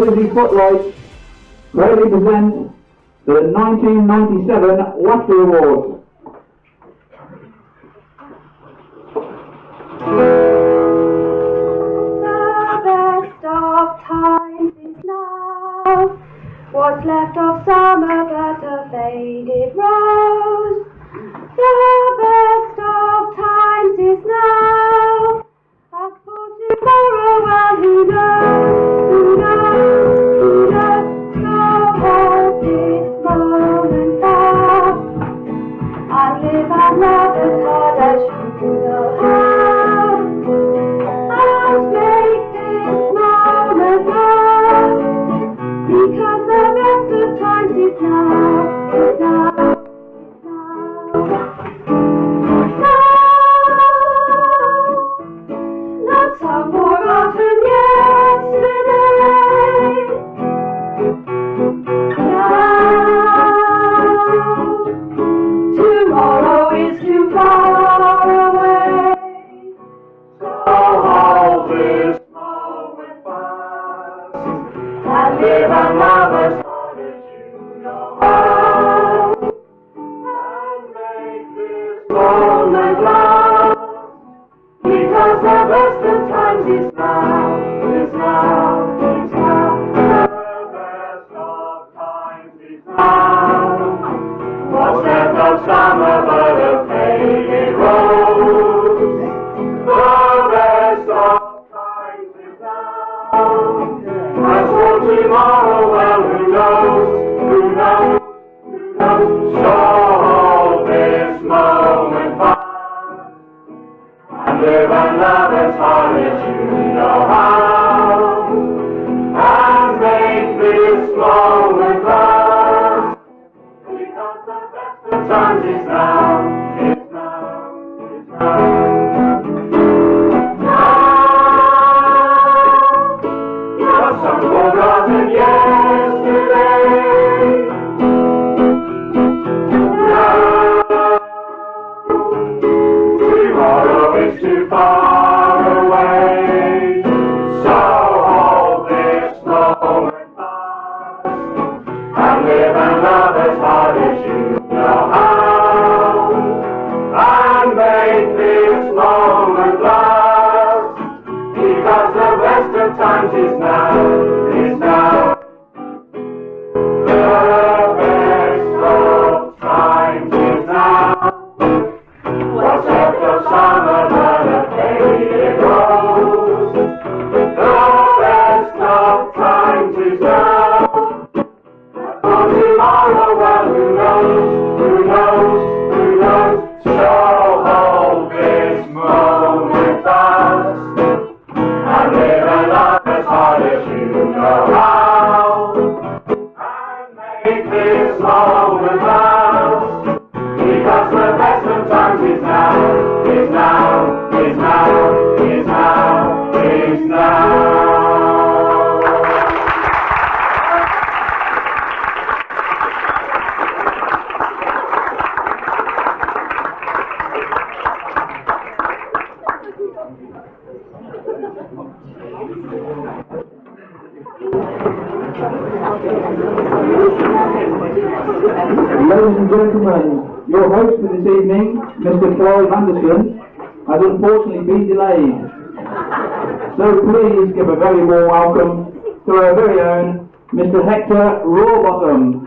Willersey Footlights proudly present the 1997 WAFTA Awards. The best of times is now. What's left of summer but a faded rose. The best of times is now. As for tomorrow, well, who knows, who knows, who knows. So hold this moment fast, and live and love as hard as you know how, and make this moment last, because the best of times is now, is now. Not some forgotten yesterday. Now, tomorrow is too far away. So hold this moment fast, and live and love as hard as you know how, and make this moment last. Because the best of times is now, is now, is now. The best of times is now. What's left of summer but a faded rose. The best of times is now. As for tomorrow, well, who knows, who knows, who knows. So hold this moment fast, and live and love as hard as you know how, and make this moment last, because the best of times is now, is now, is now. Now, not some forgotten yesterday. Tomorrow is too far away, so hold this moment fast, and live and love as hard as you know how, and make this moment last, because the best of times is now, is now. The best of times is now. What's left of summer but a faded rose. The best of times is now. As for tomorrow, well, who knows, who knows, who knows. So hold this moment fast, and live and love as hard as you know how, and make this moment last, because the best of times is now, is now, is now, is now, is now. Ladies and gentlemen, your host for this evening, Mr. Clive Anderson, has unfortunately been delayed. So please give a very warm welcome to our very own Mr. Hector Rawbottom.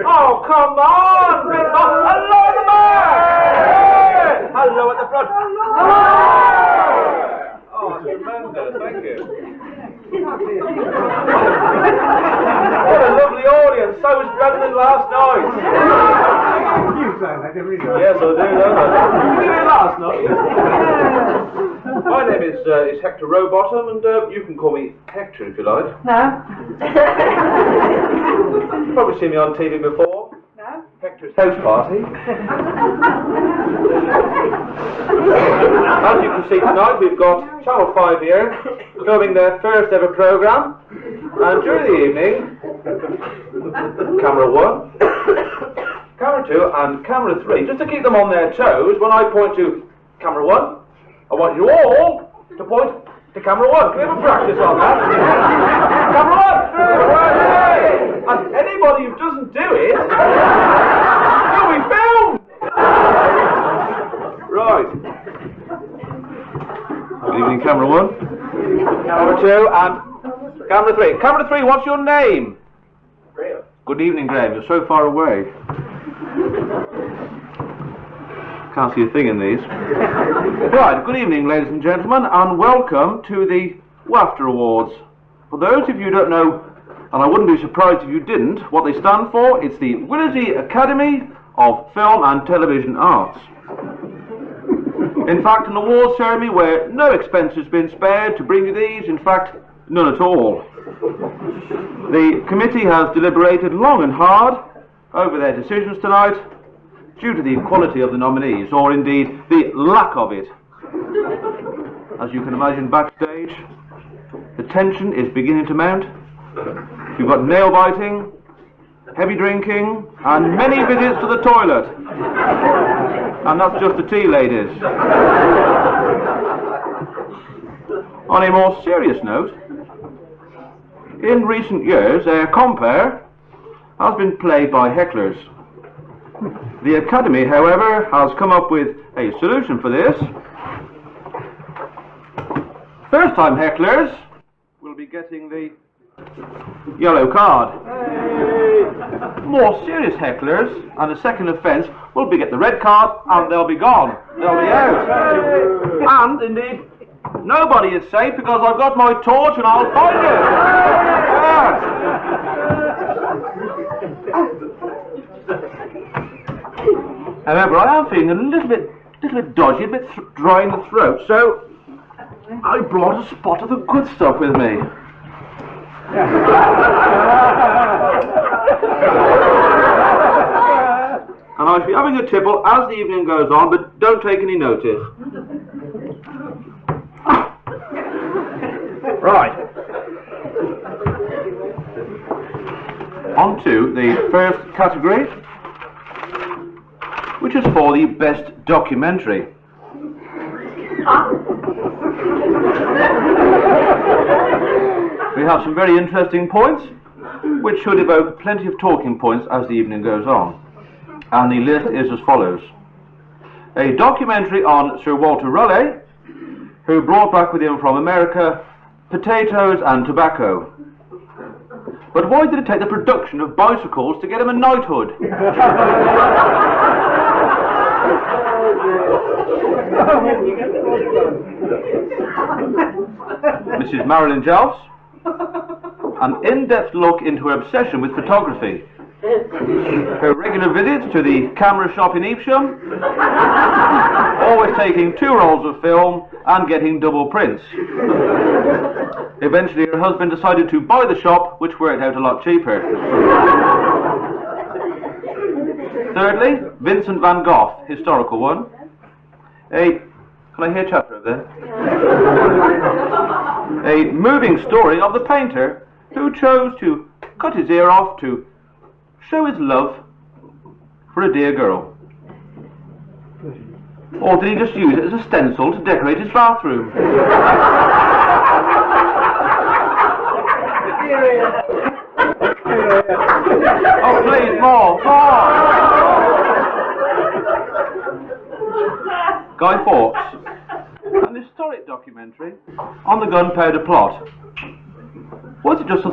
Oh, come on! Hello at the back! Hello at the front! Oh, tremendous, thank you. What a lovely audience, so much better than last night. You say that every night. Yes, I do, don't I? You did it last night. My name is Hector Rowbottom, and you can call me Hector if you like. No. You've probably seen me on TV before. No. Hector Hector's house party. As you can see tonight, we've got Channel 5 here, filming their first ever programme. And during the evening, camera 1, camera 2 and camera 3, just to keep them on their toes, when I point to camera 1, I want you all to point to camera 1. Can we have a practice on that? Camera 1! And anybody who doesn't do it, you'll be filmed! Right. Good evening, camera 1, camera 2 and camera 3. Camera 3, what's your name? Graham. Good evening, Graham. You're so far away. Can't see a thing in these. Right, good evening, ladies and gentlemen, and welcome to the WAFTA Awards. For those of you who don't know, and I wouldn't be surprised if you didn't, what they stand for, it's the Willersey Academy of Film and Television Arts. In fact, an awards ceremony where no expense has been spared to bring you these, in fact, none at all. The committee has deliberated long and hard over their decisions tonight due to the quality of the nominees, or indeed the lack of it. As you can imagine backstage, the tension is beginning to mount. You've got nail biting, heavy drinking, and many visits to the toilet. And that's just the tea, ladies. On a more serious note, in recent years, a compere has been played by hecklers. The Academy, however, has come up with a solution for this. First-time hecklers will be getting the yellow card. More serious hecklers and a second offence will be get the red card and they'll be gone. They'll be out. And indeed, nobody is safe because I've got my torch and I'll find it. Yeah. However, I am feeling a little bit dodgy, a bit dry in the throat, so I brought a spot of the good stuff with me. And I shall be having a tipple as the evening goes on, but don't take any notice. Right. On to the first category, which is for the best documentary. We have some very interesting points, which should evoke plenty of talking points as the evening goes on. And the list is as follows. A documentary on Sir Walter Raleigh, who brought back with him from America potatoes and tobacco. But why did it take the production of bicycles to get him a knighthood? Mrs. Marilyn Jelfs, an in-depth look into her obsession with photography. Her regular visits to the camera shop in Evesham, always taking 2 rolls of film and getting double prints. Eventually her husband decided to buy the shop, which worked out a lot cheaper. Thirdly, Vincent van Gogh, historical one. Can I hear chatter over there? A moving story of the painter who chose to cut his ear off to show his love for a dear girl. Or did he just use it as a stencil to decorate his bathroom? Oh please, more! Guy Fawkes, an historic documentary on the gunpowder plot. Was it just a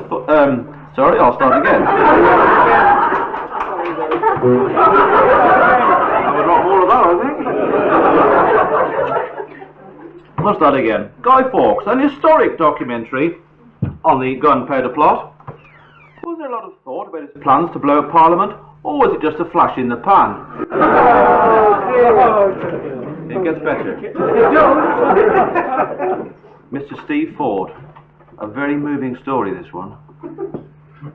sorry, I'll start again. Have a lot more of that, I think. I'll start again. Guy Fawkes, an historic documentary on the gunpowder plot. Was there a lot of thought about his plans to blow up Parliament, or was it just a flash in the pan? It gets better. Mr. Steve Ford. A very moving story, this one.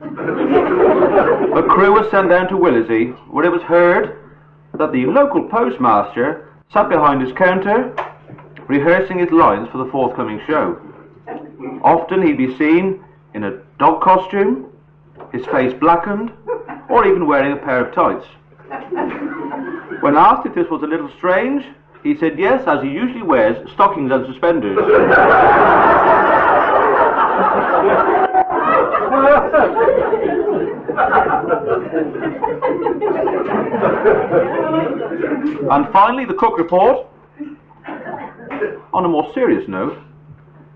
A crew was sent down to Willersey, where it was heard that the local postmaster sat behind his counter, rehearsing his lines for the forthcoming show. Often he'd be seen in a dog costume, his face blackened, or even wearing a pair of tights. When asked if this was a little strange, he said yes, as he usually wears stockings and suspenders. And finally, the cook report. On a more serious note,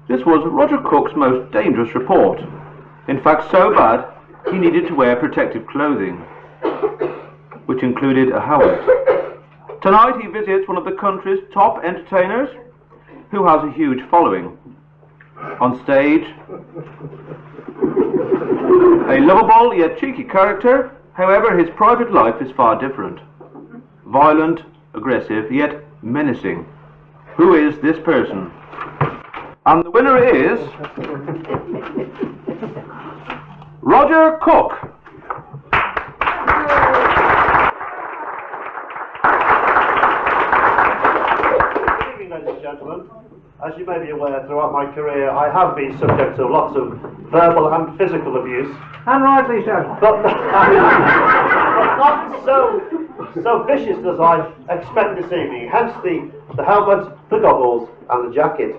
this was Roger Cook's most dangerous report. In fact, so bad, he needed to wear protective clothing, which included a helmet. Tonight he visits one of the country's top entertainers, who has a huge following. On stage, a lovable yet cheeky character. However, his private life is far different. Violent, aggressive, yet menacing. Who is this person? And the winner is Roger Cook. Good evening, ladies and gentlemen. As you may be aware, throughout my career, I have been subject to lots of verbal and physical abuse. And rightly so. But not so vicious as I expect this evening. Hence the helmet, the goggles, and the jacket.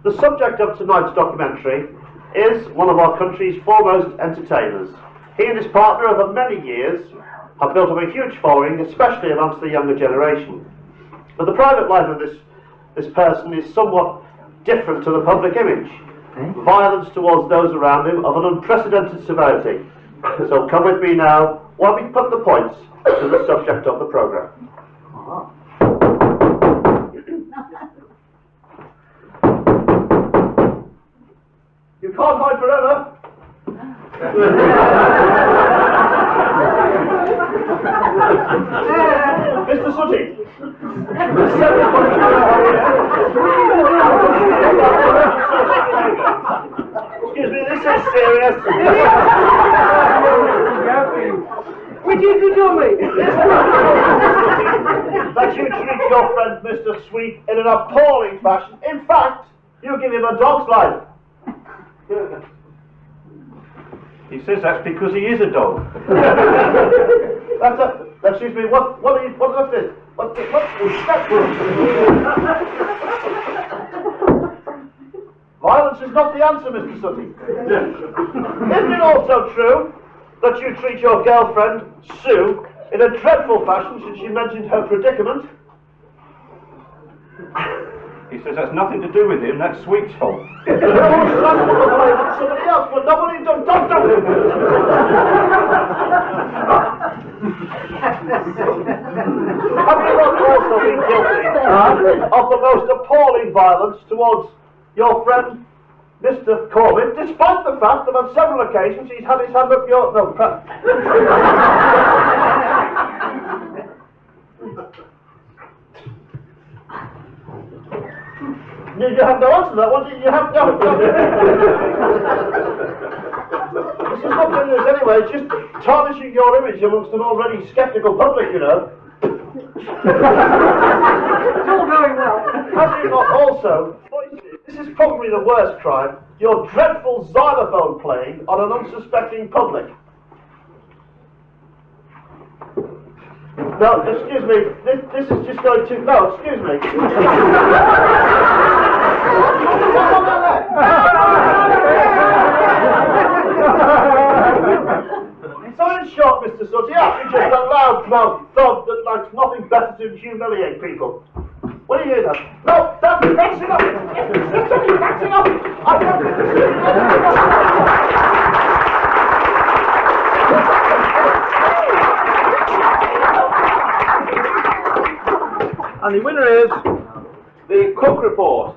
The subject of tonight's documentary is one of our country's foremost entertainers. He and his partner, over many years, have built up a huge following, especially amongst the younger generation. But the private life of this person is somewhat different to the public image. Violence towards those around him of an unprecedented severity. So come with me now while we put the points to the subject of the programme. You can't hide forever. Mr. Sooty. Excuse me, this is serious. Which is the dummy? That you treat your friend Mr. Sweet in an appalling fashion. In fact, you give him a dog's life. He says that's because he is a dog. Excuse me, what's this? What's that? Violence is not the answer, Mr. Sooty. Isn't it also true that you treat your girlfriend, Sue, in a dreadful fashion since she mentioned her predicament? He says that's nothing to do with him, that's Sweet's fault. Somebody else, but nobody don't. Have you not also been guilty of the most appalling violence towards your friend, Mr. Corbyn, despite the fact that on several occasions he's had his hand up your... No, You have no answer to that one. You have no. This is not doing this anyway. It's just tarnishing your image amongst an already sceptical public, you know. It's all going well. Have you not also? This is probably the worst crime. Your dreadful xylophone playing on an unsuspecting public. No, excuse me. This is just going too. No, excuse me. So in short, Mr. Sooty, after just a loud-mouthed thug that likes nothing better to humiliate people. What do you hear that? No, that's enough! That's enough! And the winner is the Cook report.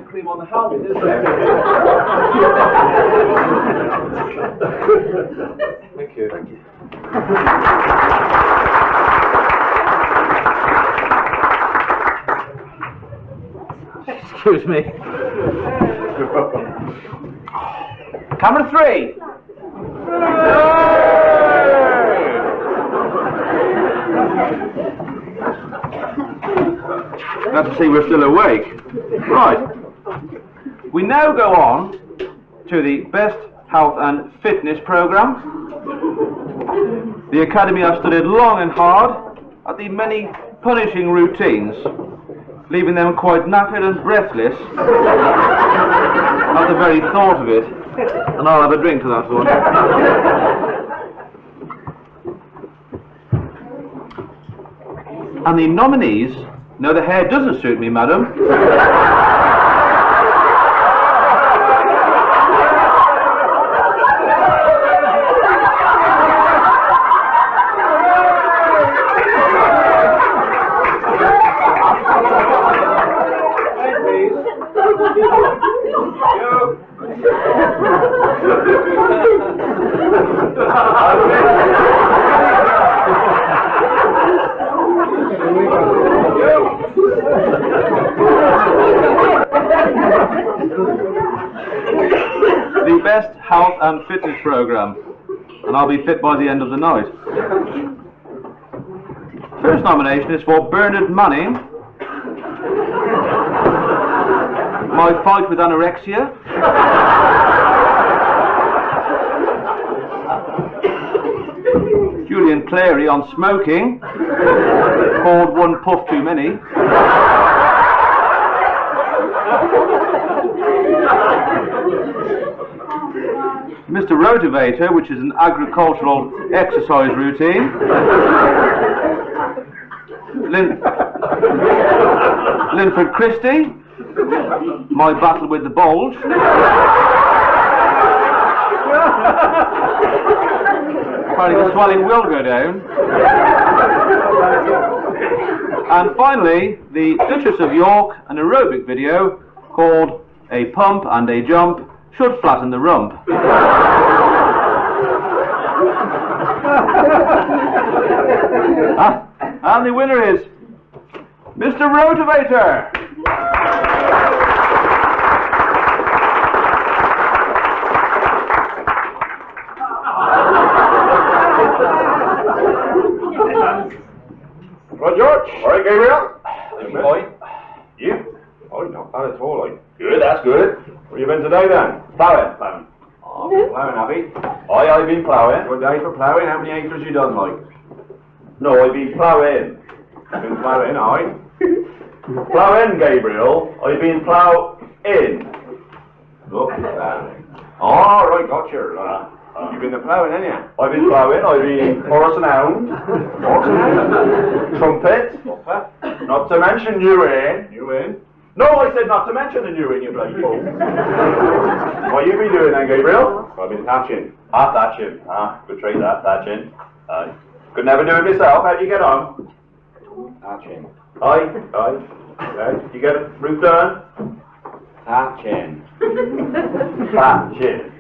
Cream on the helmet, isn't it? Thank you. Thank you. Excuse me. Camera 3. Glad to see we're still awake. Right. We now go on to the best health and fitness programme. The Academy have studied long and hard at the many punishing routines, leaving them quite knackered and breathless at the very thought of it. And I'll have a drink to that one. And the nominees... No, the hair doesn't suit me, madam. The best health and fitness programme, and I'll be fit by the end of the night. First nomination is for Bernard Manning. My fight with anorexia. Julian Clary on smoking, called One Puff Too Many. Mr. Rotivator, which is an agricultural exercise routine. Linford Christie, my battle with the bulge. Apparently the swelling will go down. And finally, the Duchess of York, an aerobic video called A Pump and a Jump Should Flatten the Rump. And the winner is Mr. Rotivator. Right, George. All right, Gabriel. Fine. You? Oh, not bad at all, like. Good, that's good. Where you been today, then? Ploughing. Oh, ploughing, have you? I've been ploughing. Good day for ploughing. How many acres you done, like? No, I've been ploughing. Been ploughing, aye. Ploughing, Gabriel. I've been ploughing. Look at that. Oh, right, gotcha. You've been ploughing, haven't you? I've been ploughing. I've been horse and hound. Horse and hound. Trumpet. Not to mention you in. No, I said not to mention the new in, you bloody fool. What you been doing then, Gabriel? I've been thatching. Thatching. Good trade that, thatching. Could never do it myself. How'd you get on? Thatching. Aye. You get a roof done? Thatching. Thatching.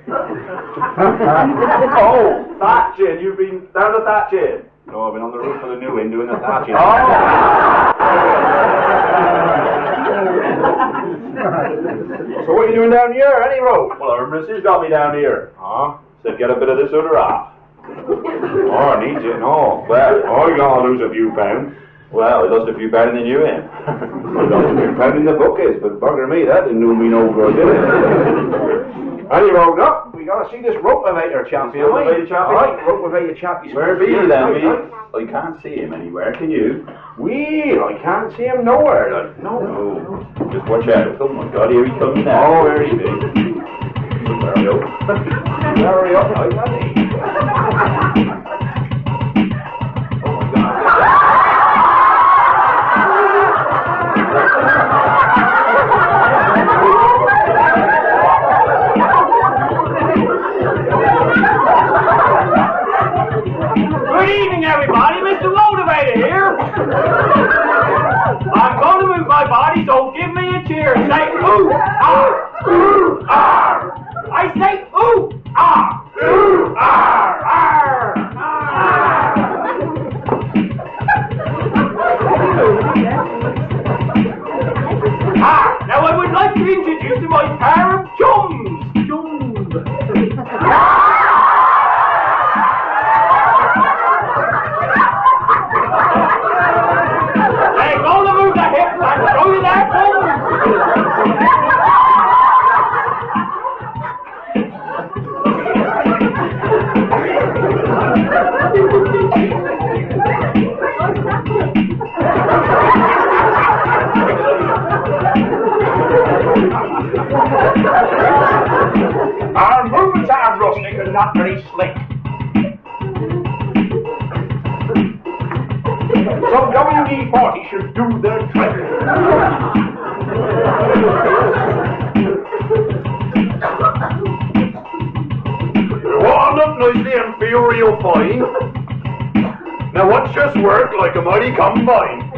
Oh, thatching. You've been down the thatching. No, I've been on the roof of the new inn doing the thatching. So what are you doing down here, anyhow? Well, our missus got me down here. Said get a bit of this other off. I need you. No. Well, I'm gonna lose a few pounds. Well, I lost a few pounds in the new inn. I lost a few pounds in the bookies, but bugger me, that didn't do me no good, did it? Anyhow, no, we gotta see this Rotivator chappie, right? Rotivator chappie. Where be you then, me? I can't see him anywhere, can you? Well, I can't see him nowhere, like. No. Just watch out. Oh my God, here he comes now. Oh, here he is. Hurry up. Hurry up, I got it. Oh my God. Good evening, everybody. Mr. Motivator here. I'm going to move my body, so give me a cheer and say ooh, ah, ooh, ah. I say ooh, ah, ooh, ah, ah, ah. Now I would like WD-40 should do the trick. Warmed up nicely and feel real fine. Now watch us work like a mighty combine.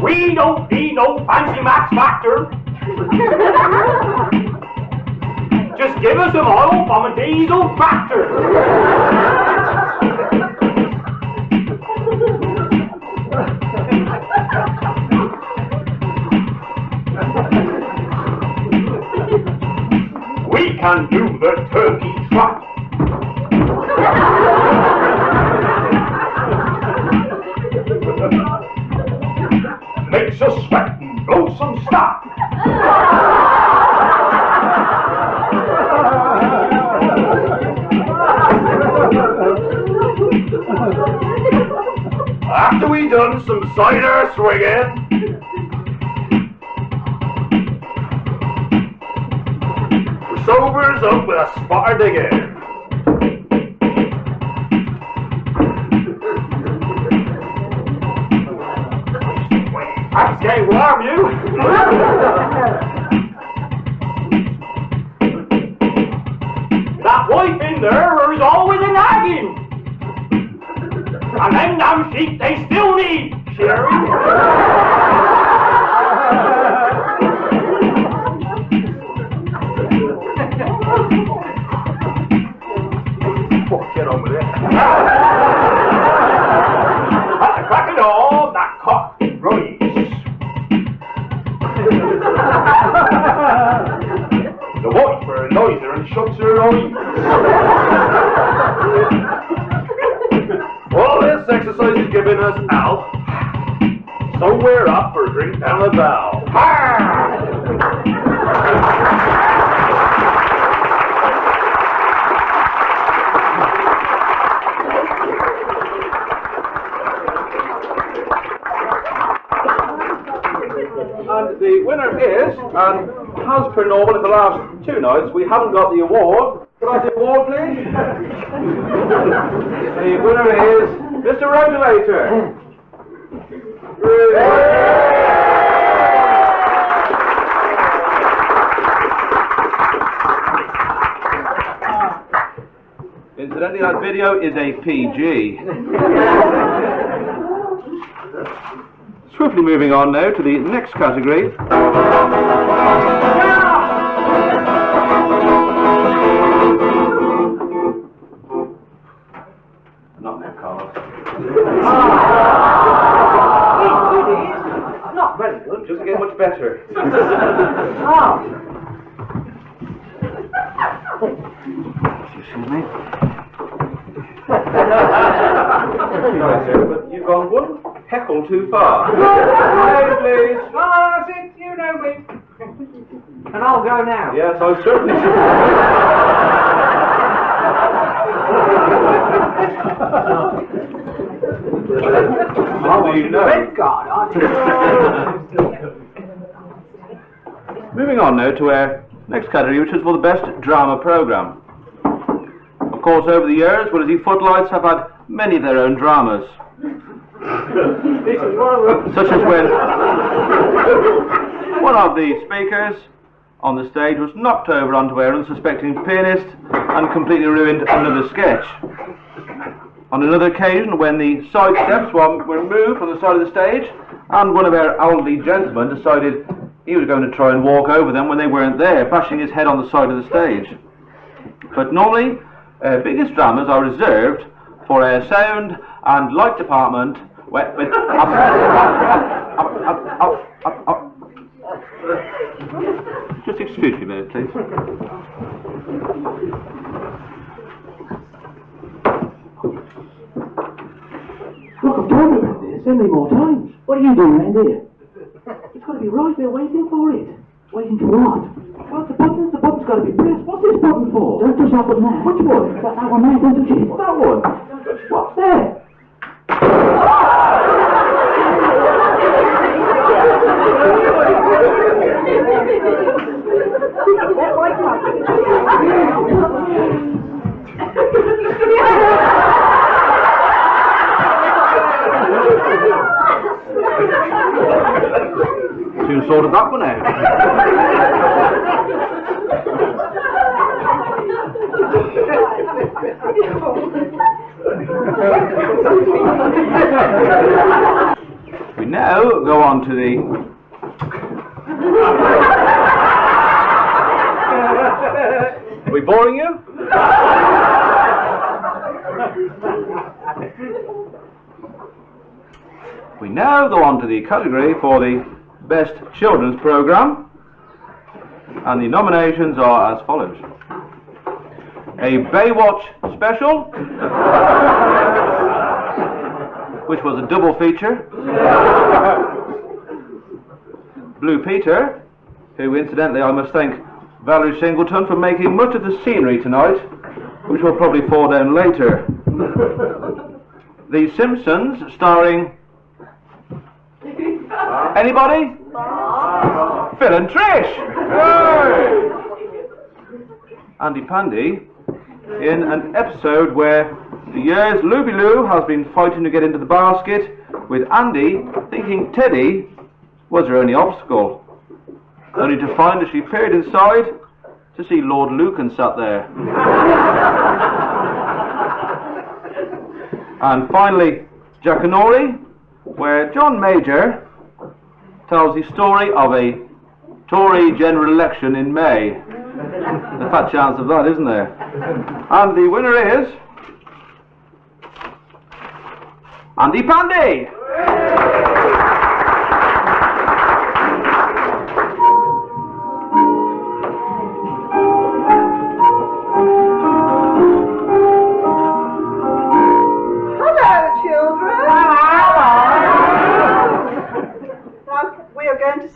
We don't need no fancy Max Factor. Just give us a model from a diesel tractor. We can do the turkey trot. Makes us sweat and blow some snot. After we done some cider swinging, we sobers up with a spotter digging. That's getting warm, you. That wife in there is always a nagging. And them damn sheep, they still need shearing. Get on with it. At the crack of dawn, that cock rise. The wife lies there and shuts her eyes. All this exercise is giving us Al, so we're up for a drink down the bow. And the winner is, and as per normal in the last 2 nights, we haven't got the award. Could I have the award, please? The winner is Mr. Regulator. Incidentally, that video is a PG. Swiftly moving on now to the next category. Not now, Carlos. Not very good. Doesn't get much better. Excuse me. Sorry, sir, but you've gone one heckle too far. Please. Oh, that's it. You know me. And I'll go now. Yes, I certainly should. How do you know? Red guard, aren't you? Moving on now to our next category, which is for the best drama programme. Of course, over the years, Willersey Footlights have had many of their own dramas. Such as when one of the speakers on the stage was knocked over onto our unsuspecting pianist and completely ruined another sketch. On another occasion, when the side steps were moved from the side of the stage, and one of our elderly gentlemen decided he was going to try and walk over them when they weren't there, bashing his head on the side of the stage. But normally, our biggest dramas are reserved for our sound and light department. Just excuse me a minute, please. Look, I've told you about this so many more times. What are you doing around here? It's got to be right, we're waiting for it. Waiting for what? Well, the button's got to be pressed. What's this button for? Don't touch that button there. Which one? That one there, don't touch it. That one. What's there? sorted that one out. We now go on to the... Are we boring you? We now go on to the category for the Best Children's Programme, and the nominations are as follows. A Baywatch special, which was a double feature. Blue Peter, who incidentally I must thank Valerie Singleton for making much of the scenery tonight, which will probably fall down later. The Simpsons, starring... Anybody? Phil and Trish! Hey! Andy Pandy, in an episode where for years Looby Loo has been fighting to get into the basket, with Andy thinking Teddy was her only obstacle, only to find as she peered inside to see Lord Lucan sat there. And finally, Jackanory, where John Major tells the story of a Tory general election in May. A fat chance of that, isn't there? And the winner is... Andy Pandy!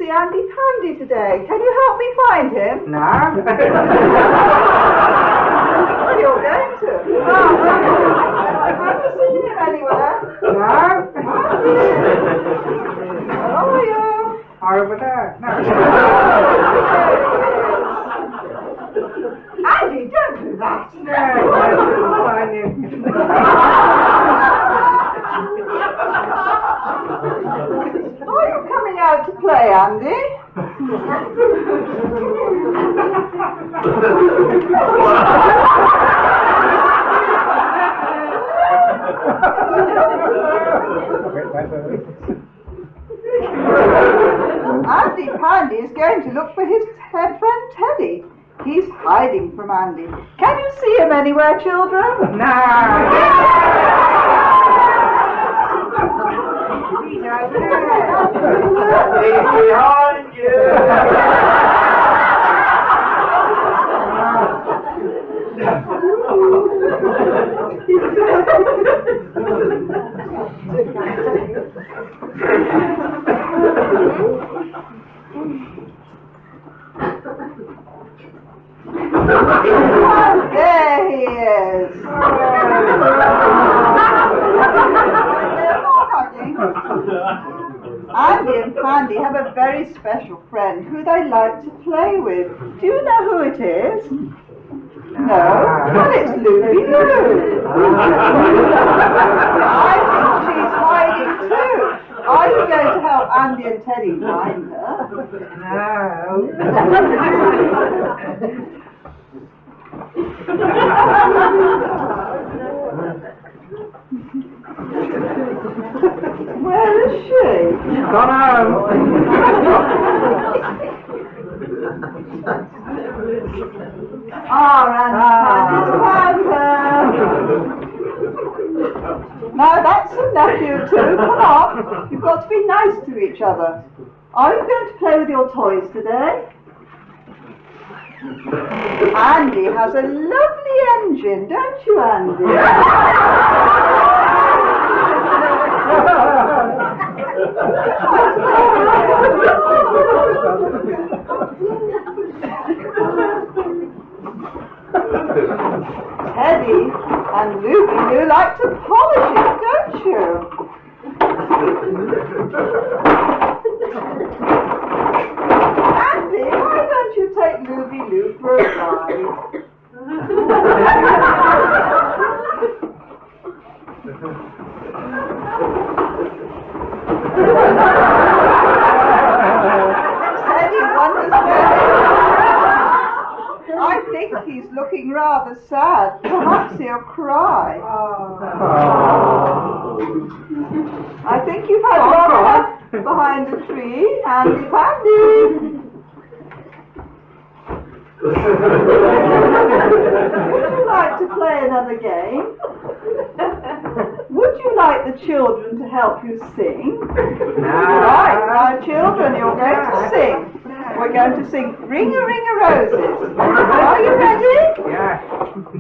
Andy Pandy today. Can you help me find him? No. Well, you're going to. Have you seen him anywhere? No. Where are you? Over there. No. Andy, don't do that. No, find him. Are you coming out to play, Andy? Andy Pandy is going to look for his friend Teddy. He's hiding from Andy. Can you see him anywhere, children? No. He's over there. He's behind you! There he is. Andy and Pandy have a very special friend who they like to play with. Do you know who it is? No? Well, it's Looby Loo. I think she's hiding too. Are you going to help Andy and Teddy find her? Where is she? Gone home. Andy found her. Now that's a nephew too. Come on. You've got to be nice to each other. Are you going to play with your toys today? Andy has a lovely engine, don't you, Andy? Teddy and Looby Loo like to polish it, don't you? Andy, why don't you take Looby Loo for a ride? looking rather sad. Perhaps he'll cry. I think you've had long enough behind the tree, handy pandy. Would you like to play another game? Would you like the children to help you sing? Right, now children, you're going to sing. We're going to sing Ring-a-Ring-a-Roses. Are you ready? Yeah.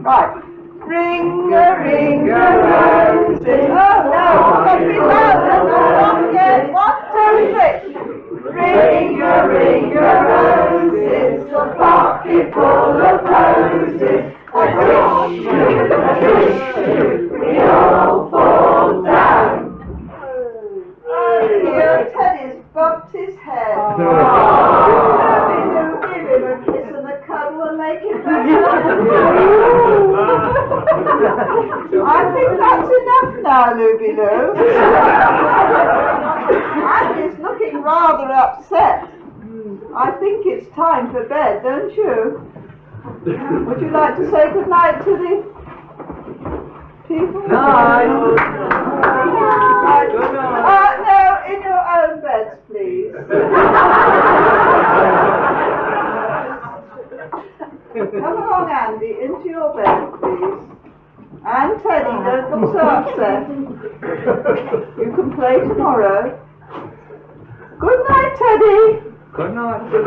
Right. Ring-a-ring-a-roses. Oh no, it's got to be louder. Stop again. 1, 2, 3. Ring-a-ring-a-roses, a pocket full of posies. A twish, we all fall down. Oh dear, Teddy's bumped his head. Give him a kiss and a cuddle and make him better. I think that's enough now, Looby Loo. Andy's looking rather upset. I think it's time for bed, don't you? Would you like to say good night to the people? Night. Good night. No, in your own beds, please. Come along, Andy, into your bed, please. And Teddy, don't look so upset. You can play tomorrow. Good night, Teddy. Good night. Good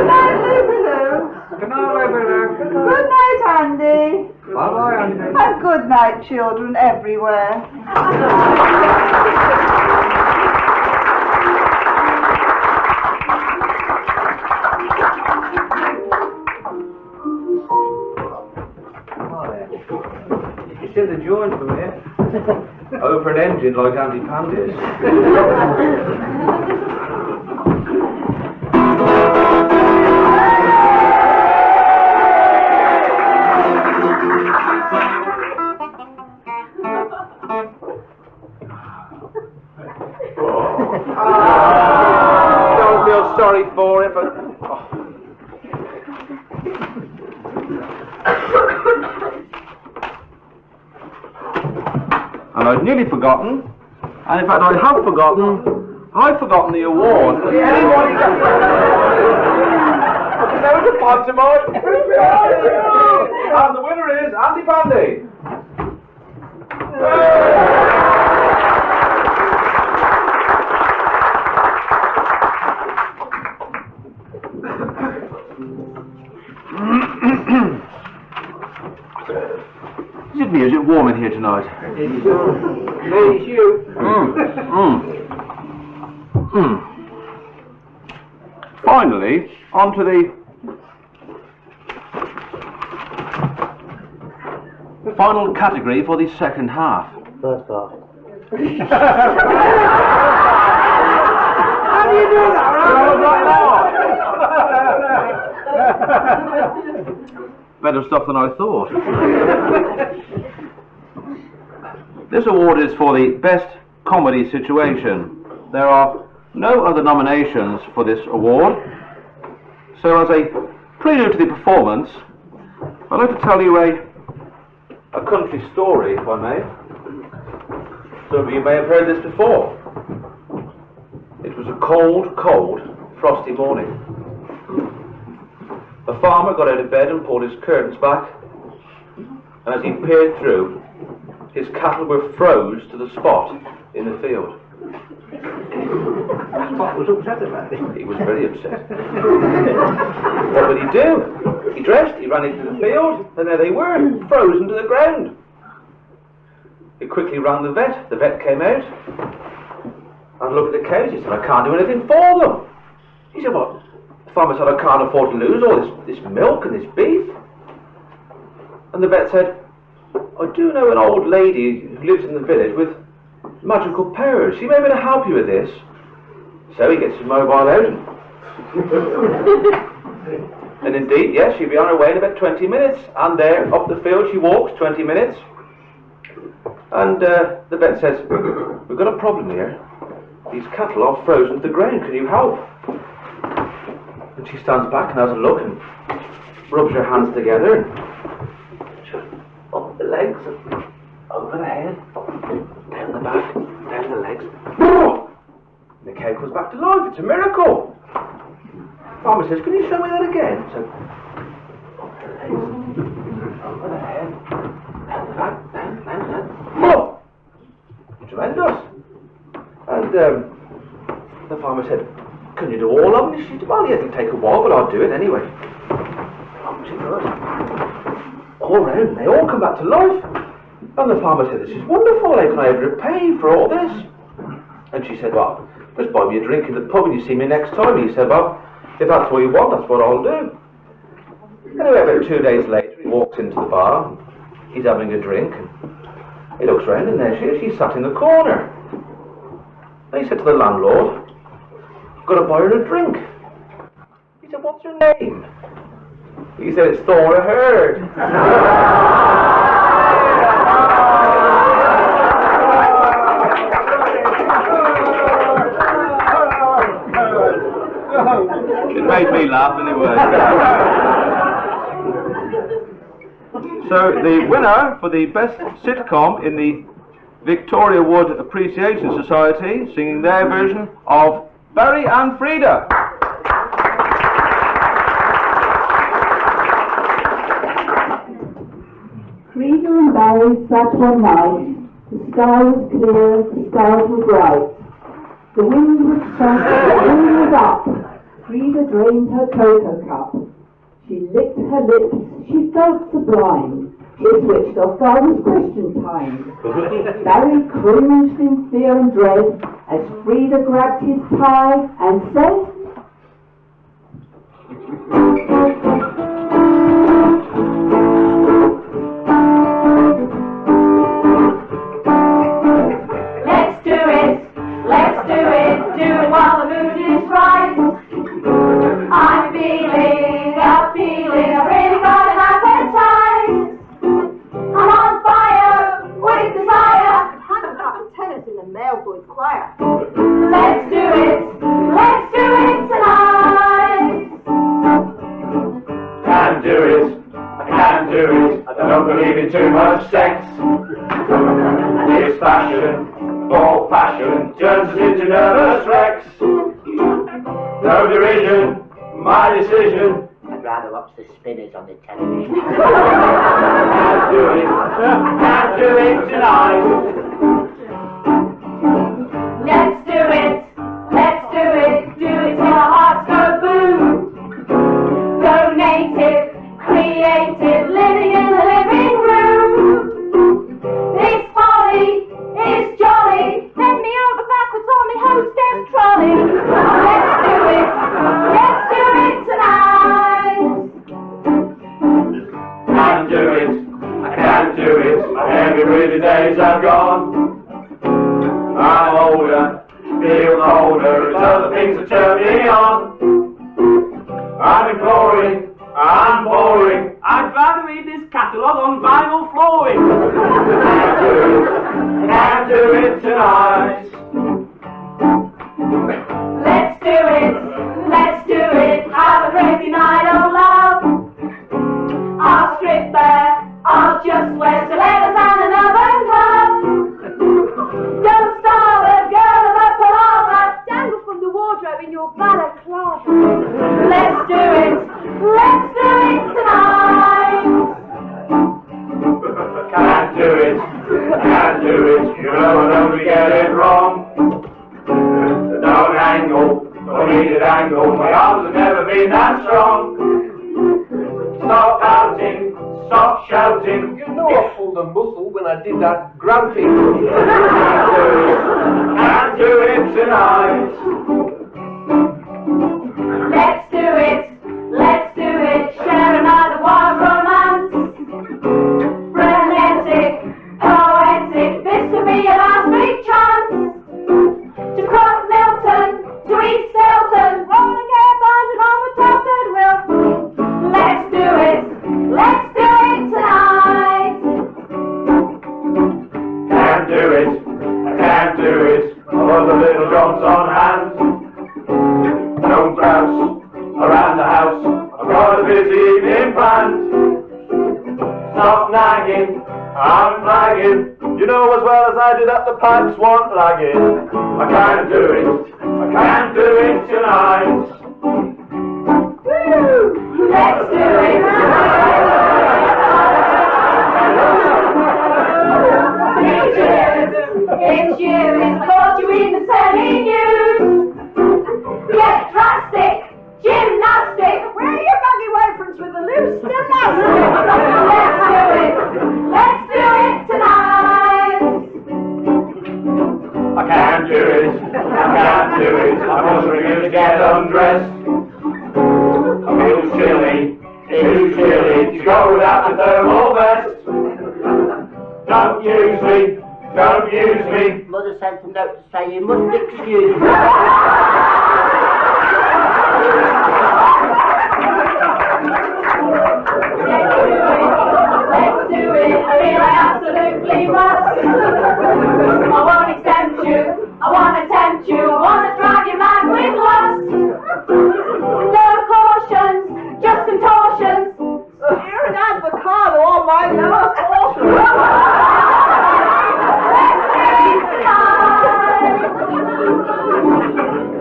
night, Lulu. Good night, Lulu. Good night, Andy. Bye-bye, Andy. And good night, children everywhere. You see the joint from here? Over an engine like Andy Pandy's. Don't feel sorry for him, but... And I'd nearly forgotten, and in fact I have forgotten, I've forgotten the award. Anybody got... There was a pantomime. And the winner is Andy Pandy. Is it warm in here tonight? It's you. Finally, on to the final category for the second half. First half. How do you do that? Better stuff than I thought. This award is for the best comedy situation. There are no other nominations for this award. So as a prelude to the performance, I'd like to tell you a country story, if I may. Some of you may have heard this before. It was a cold, cold, frosty morning. A farmer got out of bed and pulled his curtains back, and as he peered through, his cattle were froze to the spot in the field. Spot was upset about it. He was very upset. What would he do? He dressed, he ran into the field, and there they were, frozen to the ground. He quickly rang the vet. The vet came out and looked at the cows. He said, I can't do anything for them. He said, what? The farmer said, I can't afford to lose all this milk and this beef. And the vet said, I do know an old lady who lives in the village with magical powers. She may be able to help you with this. So he gets his mobile out. And indeed, yes, she'll be on her way in about 20 minutes. And there, up the field, she walks 20 minutes. And the vet says, we've got a problem here. These cattle are frozen to the ground. Can you help? And she stands back and has a look and rubs her hands together. the legs, over the head, down the back, down the legs. Oh! The cow comes back to life. It's a miracle. Farmer says, can you show me that again? So, over the legs, over the head, down the back, down. Oh! Tremendous. And the farmer said, can you do all of them? She said, well, yes, it'll take a while, but I'll do it anyway. Oh, she does. All round, they all come back to life. And the farmer said, this is wonderful, how can I ever repay you for all this? And she said, well, just buy me a drink in the pub and you see me next time. And he said, well, if that's what you want, that's what I'll do. Anyway, about 2 days later, he walks into the bar, and he's having a drink, and he looks round, and there she is, she's sat in the corner. And he said to the landlord, I've got to buy her a drink. He said, what's her name? He said, it's Thora Hurd. It made me laugh anyway. So the winner for the best sitcom in the Victoria Wood Appreciation Society, singing their version of Barry and Frida. Frida and Barry sat one night. The sky was clear, the stars were bright. The wind was soft, the wind was up. Frida drained her cocoa cup. She licked her lips, she felt sublime. It switched off Father's question time. Barry cringed in fear and dread as Frida grabbed his tie and said, let's do it while the mood is right. I'm feeling, I'm I've really got an appetite. I'm on fire with desire. I haven't got tennis in the male boys choir. Let's do it tonight. Can do it, I can do it. I don't believe in too much sex. This passion, for passion, turns us into nervous wrecks. No derision, my decision. I'd rather watch the spinners on the television. Can't do it tonight. Let's do it till our hearts go boom. Go native, creative, living in the living room. This party is jolly. Bend me over backwards on me hostess trolley. Let's do it tonight. Can't do it, I can't do it. My heavy breathing days are gone. I'm older, feel colder, it's other things that turn me on. I'm imploring, I'm boring. I'd rather read this catalogue on vinyl flooring. Can't do it tonight. Let's do it, have a crazy night of love. I'll strip bare, I'll just wear stilettos and another glove. Don't starve a girl of a palaver, dangle from the wardrobe in your balaclava. Let's do it tonight. Can't do it, you know I don't get it wrong. Don't angle, don't need it angle, my arms have never been that strong. Stop pouting, stop shouting. You know I pulled a muscle when I did that grouting. Can't do it tonight. Let's do it, share another wild romance. Frenetic, poetic, this could be your last big chance. To quote Milton, to eat Stilton, rolling hair bands and on with Tilted Will. Let's do it tonight. Can't do it, I can't do it. All the little jobs on hand. Don't grouse around the house, I've got a busy evening planned. Stop nagging, I decided that the pipes want lagging. I can't do it. I can't do it tonight. Let's do it. It's you, it's caught you in the telly news. Get drastic, gymnastic. Where are your buggy waferings with the loose elastic? Let's do it tonight. I can't do it. I can't do it. I must refuse to get undressed. I feel chilly, too chilly to go without the thermal vest. Don't use me. Don't use me. Mother sent a note to say you must excuse me. Let's do it. I feel I absolutely must. I won't accept you. I want to tempt you. I want to drive you mad with lust. No cautions, just contortions. You're an avocado on my love.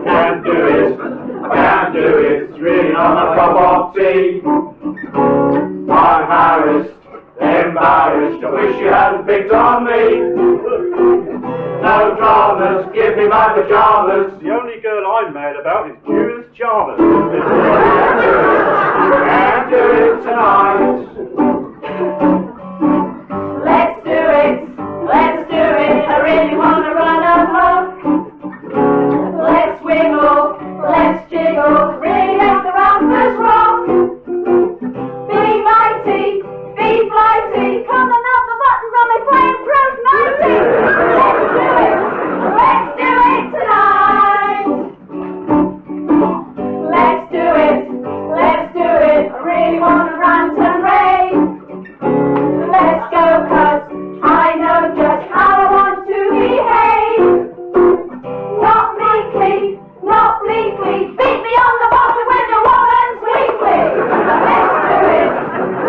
Can't do it. I can't do it. It's really not my cup of tea. I'm harassed, embarrassed. I wish you hadn't picked on me. No dramas. Give me my pajamas. The only girl I'm mad about is Judith Chalmers. Can't do it tonight. Let's do it. Let's do it. I really want to run amok. Let's wiggle. Let's jiggle. Really make the rampers rock. Be mighty. Be flighty. Come and melt the buttons on my flame-proof 90. Let's do it. Let's do it tonight. Let's do it. Let's do it. I really want to rant and rave. Let's go, 'cause I know just how I want to behave. Not meekly, not bleakly. Beat me on the bottom with your woman's weekly. Let's do it.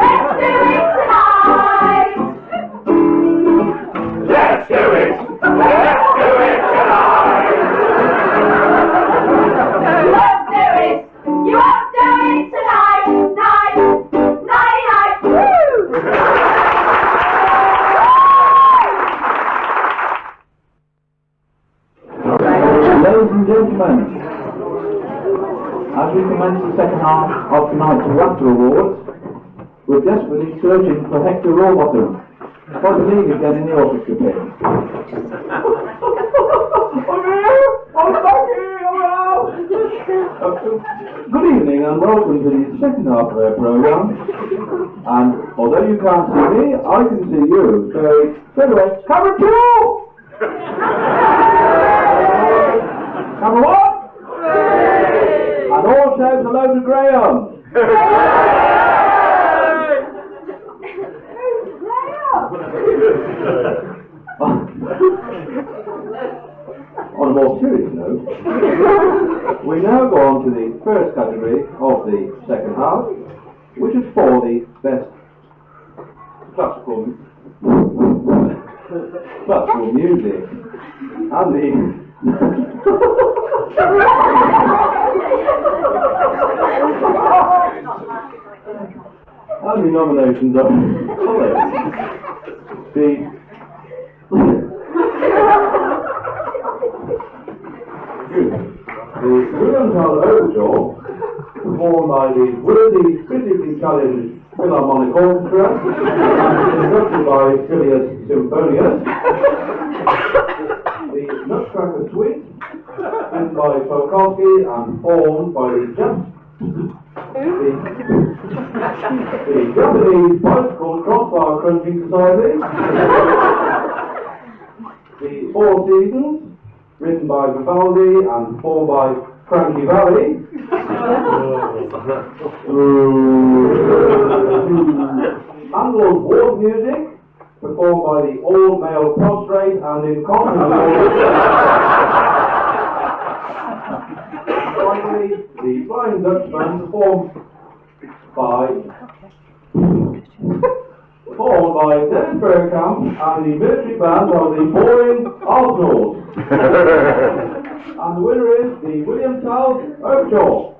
Let's do it tonight. Let's do it. Let's do it tonight. You won't do it. You won't do it tonight. Night. Night, night. Woo! Ladies and gentlemen, as we commence the second half of tonight's WAFTA Awards, we're desperately searching for Hector Rawbottom. I believe he's getting the orchestra pit. Good evening and welcome to the second half of our programme. And although you can't see me, I can see you. So, straight away, camera 2! Camera 1! And all shouts hello to Graham! On a more serious note, we now go on to the first category of the second half, which is for the best classical music. And the and the nominations are followed. The William Tell Overture, performed by the Willersey Critically Challenged Philharmonic Orchestra, conducted by Phileas Symphonius. The Nutcracker Suite, written by Tchaikovsky and formed by the Japanese Bicycle Crossbar Crunching Society. The Four Seasons, written by Vivaldi and performed by Cranky Valley. Handel's War Music, performed by the all-male prostrate and incomparable. Finally, the Flying Dutchman, performed by Dennis Bergkamp and and the military band of the Boring Oswald. And the winner is the William Tell Overture.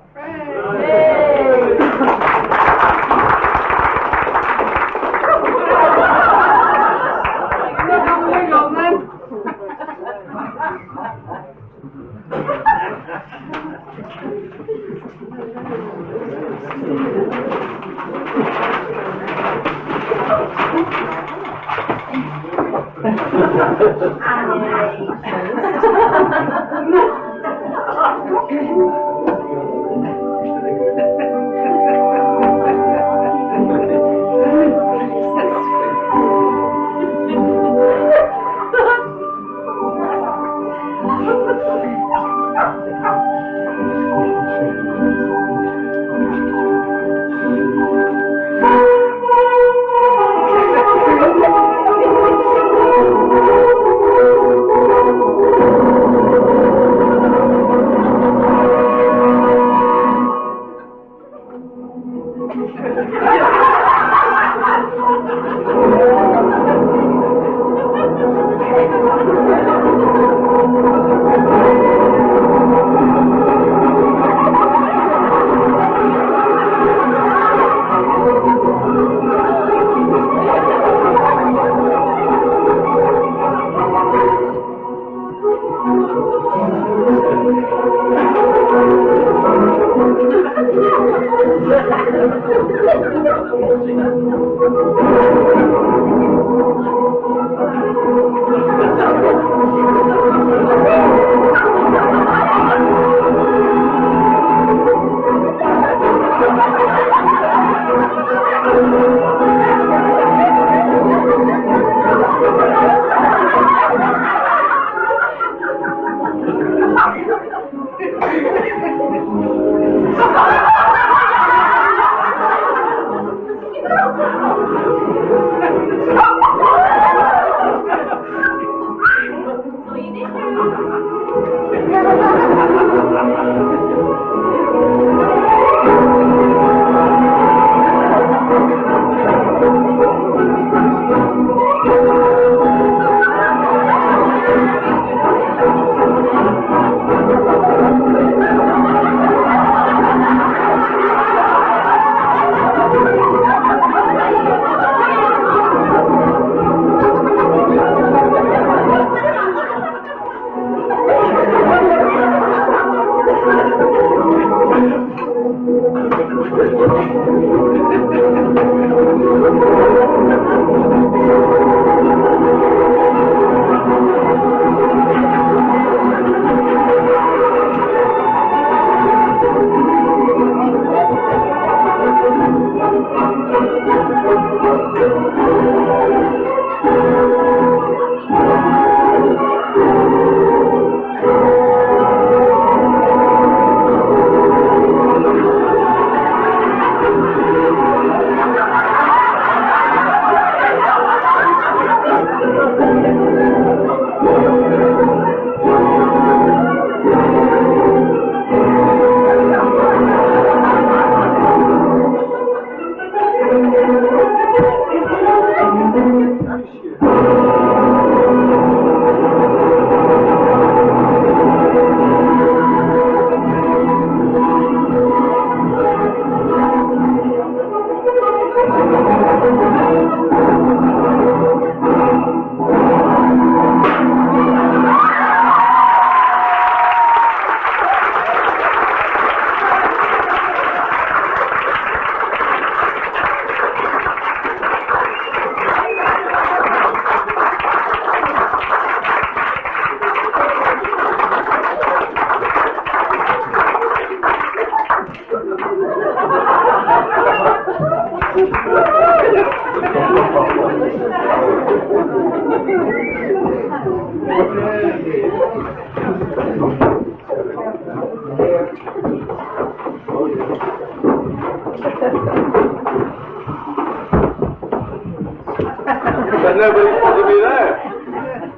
But nobody's spotted me there.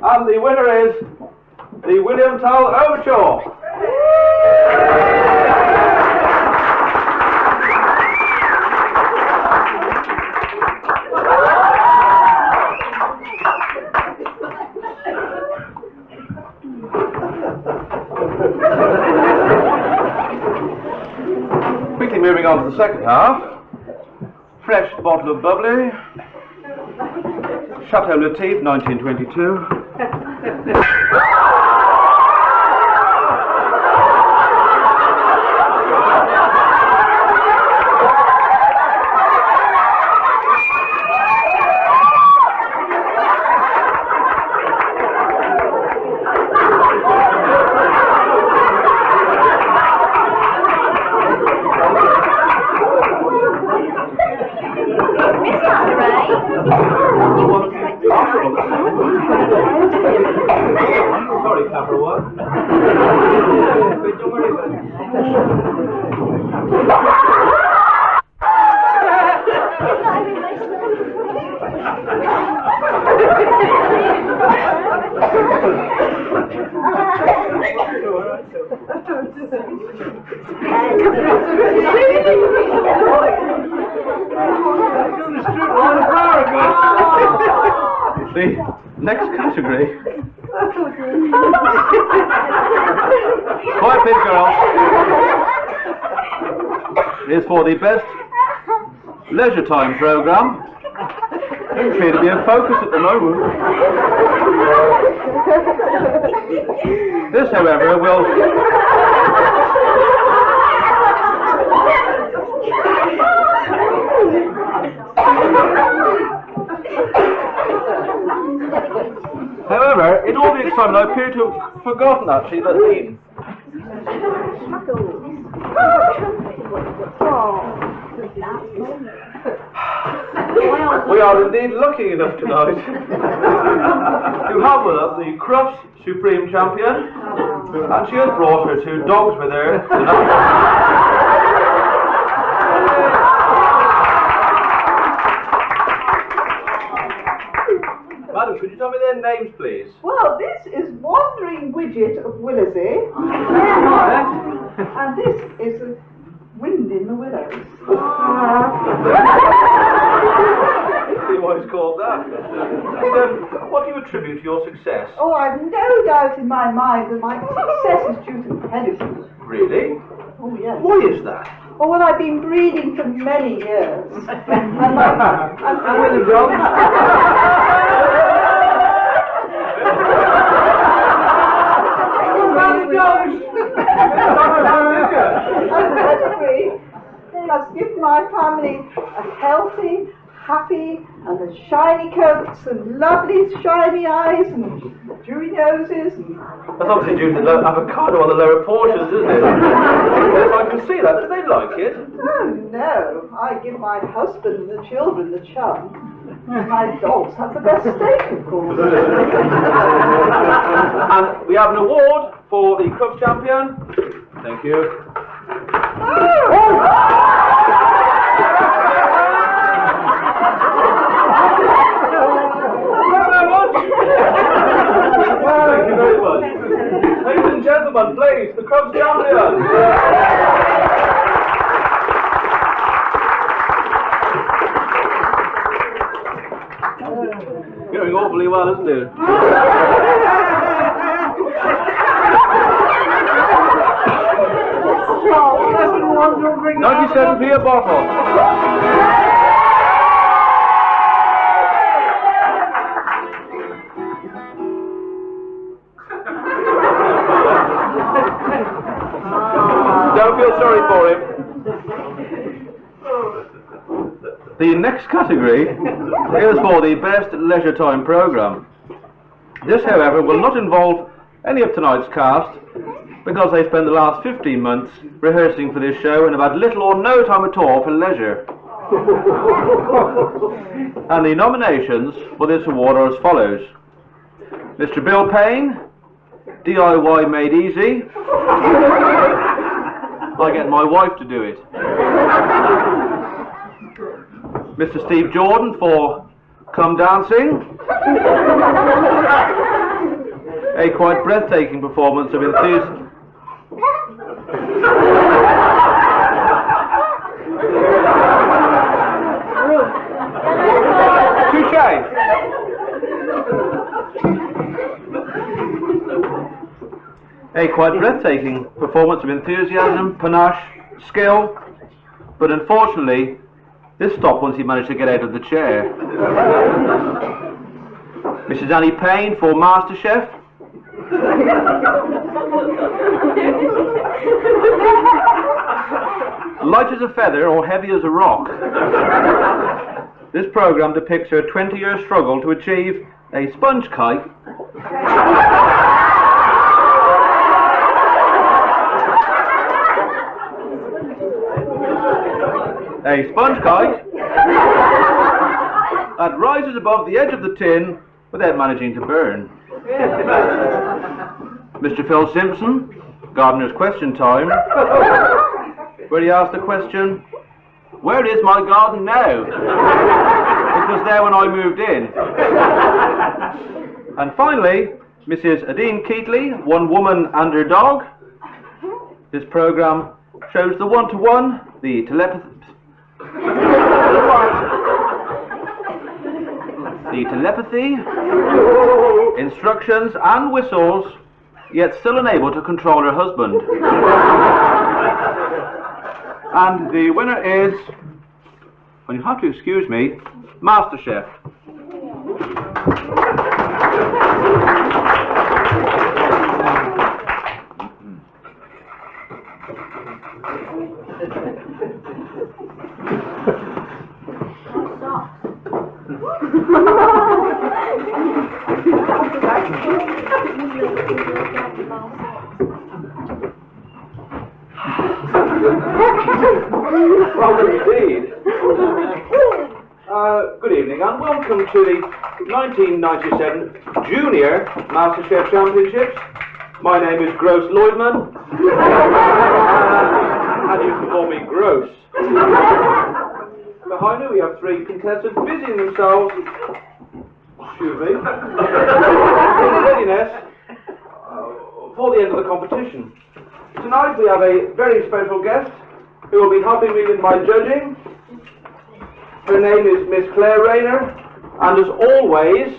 And the winner is the William Tell Overture. Quickly moving on to the second half. Fresh bottle of bubbly. Chateau Latif, 1922. Sorry, camera one. Don't worry about it. The next category. Quiet please, girls. Is for the best leisure time programme. Doesn't appear to be in focus at the moment. This, however, will... However, in all the excitement, I appear to have forgotten actually that the... We are indeed lucky enough tonight to have with us the Crufts Supreme Champion, and she has brought her two dogs with her tonight. Madam, could you tell me their names, please? Well, this is Wandering Widget of Willersey. And this is Wind in the Willows. See why it's called that. And, what do you attribute to your success? Oh, I've no doubt in my mind that my success is due to pedigree. Really? Oh, yes. Why is that? Oh, well, I've been breeding for many years. And with the dogs? Pedigree has given my family a healthy, happy, and the shiny coats and lovely shiny eyes and dewy noses. That's obviously due to the avocado on the lower portions, isn't it? Yes, I can see that. Do they like it? Oh no, I give my husband and the children the chum. My dogs have the best steak, of course. And we have an award for the Crufts Champion. Thank you. Thank you very much. Ladies and gentlemen, please, the Crufts Champion. Going awfully well, isn't it? 97p a bottle. Don't feel sorry for him. The next category is for the best leisure time programme. This, however, will not involve any of tonight's cast, because they spent the last 15 months rehearsing for this show and have had little or no time at all for leisure. And the nominations for this award are as follows. Mr. Bill Payne, DIY Made Easy. I get my wife to do it. Mr. Steve Jordan for Come Dancing. A quite breathtaking performance of enthusiasm. Touché. A quite breathtaking performance of enthusiasm, panache, skill, but unfortunately, this stopped once he managed to get out of the chair. Mrs. Annie Payne for MasterChef. Light as a feather or heavy as a rock. This programme depicts her 20-year struggle to achieve a sponge kite. A sponge kite that rises above the edge of the tin without managing to burn. Mr. Phil Simpson, Gardener's Question Time, where he asked the question, where is my garden now? It was there when I moved in. And finally, Mrs. Adine Keatley, One Woman and Her Dog. This programme shows the one-to-one, the telepathy, instructions and whistles, yet still unable to control her husband. And the winner is, and you have to excuse me, MasterChef. Well, indeed. Good evening and welcome to the 1997 Junior MasterChef Championships. My name is Gross Lloydman. And you can call me Gross. Behind me we have three contestants busying themselves, excuse me, in readiness for the end of the competition. Tonight we have a very special guest who will be helping me with my judging. Her name is Miss Claire Rayner, and as always,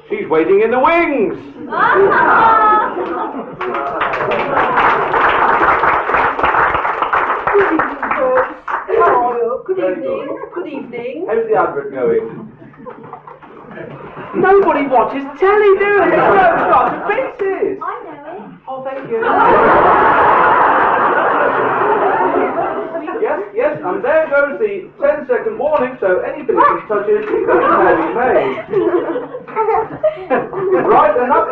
she's waiting in the wings. Good evening. Good evening. How's the advert going? Nobody watches telly, do they? It's got to pieces. I know it. Oh, thank you. Yes, and there goes the 10-second warning, so anything that touches can be made. Right, enough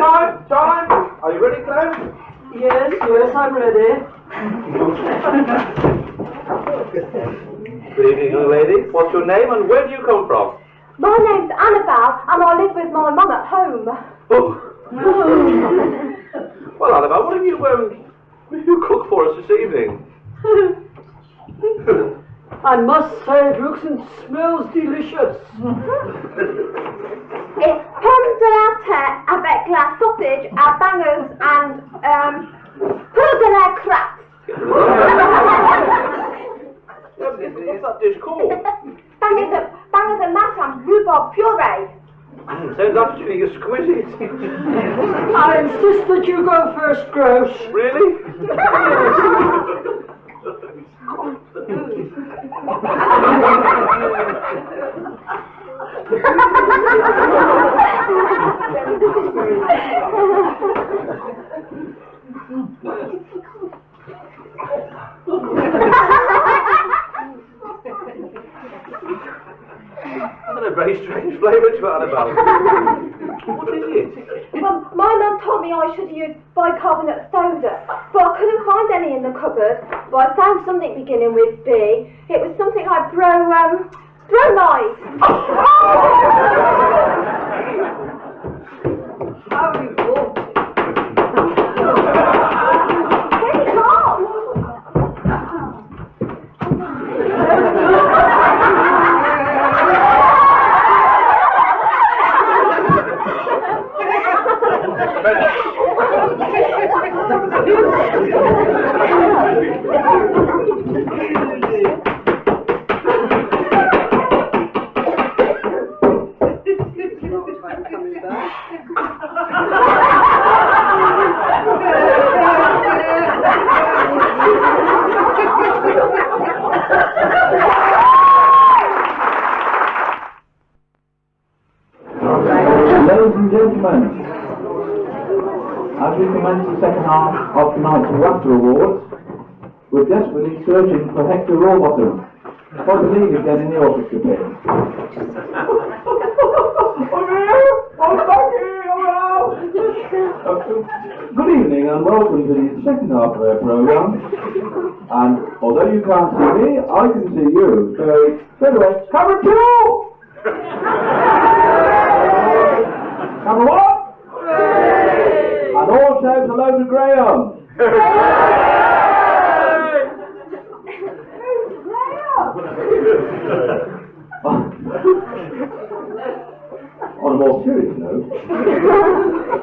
time. Are you ready, Claire? Yes, I'm ready. Good evening, young lady. What's your name and where do you come from? My name's Annabelle and I live with my mum at home. Oh. Well, Annabelle, what have you cooked for us this evening? I must say it looks and smells delicious. It's pommes de la terre avec la sausage, bangers and poulet de la crap. What's that dish called? Bangers and mash and rhubarb puree. Sounds absolutely exquisite. I insist that you go first, Gross. Really? That's a very strange flavour to Annabelle. What is it? Well, my mum told me I should use bicarbonate soda, but I couldn't find any in the cupboard. But I found something beginning with B. It was something like bromide. How revolting. Very calm. Coming back. commence the second half of tonight's WAFTA Awards. We're desperately searching for Hector Rawbottom. What do you think is getting the orchestra pit? I'm here! I'm back here! I'm out! Good evening and welcome to the second half of our programme. And although you can't see me, I can see you. So, straight away, camera 2! Camera 1! And all shout hello to Graham! On a more serious note,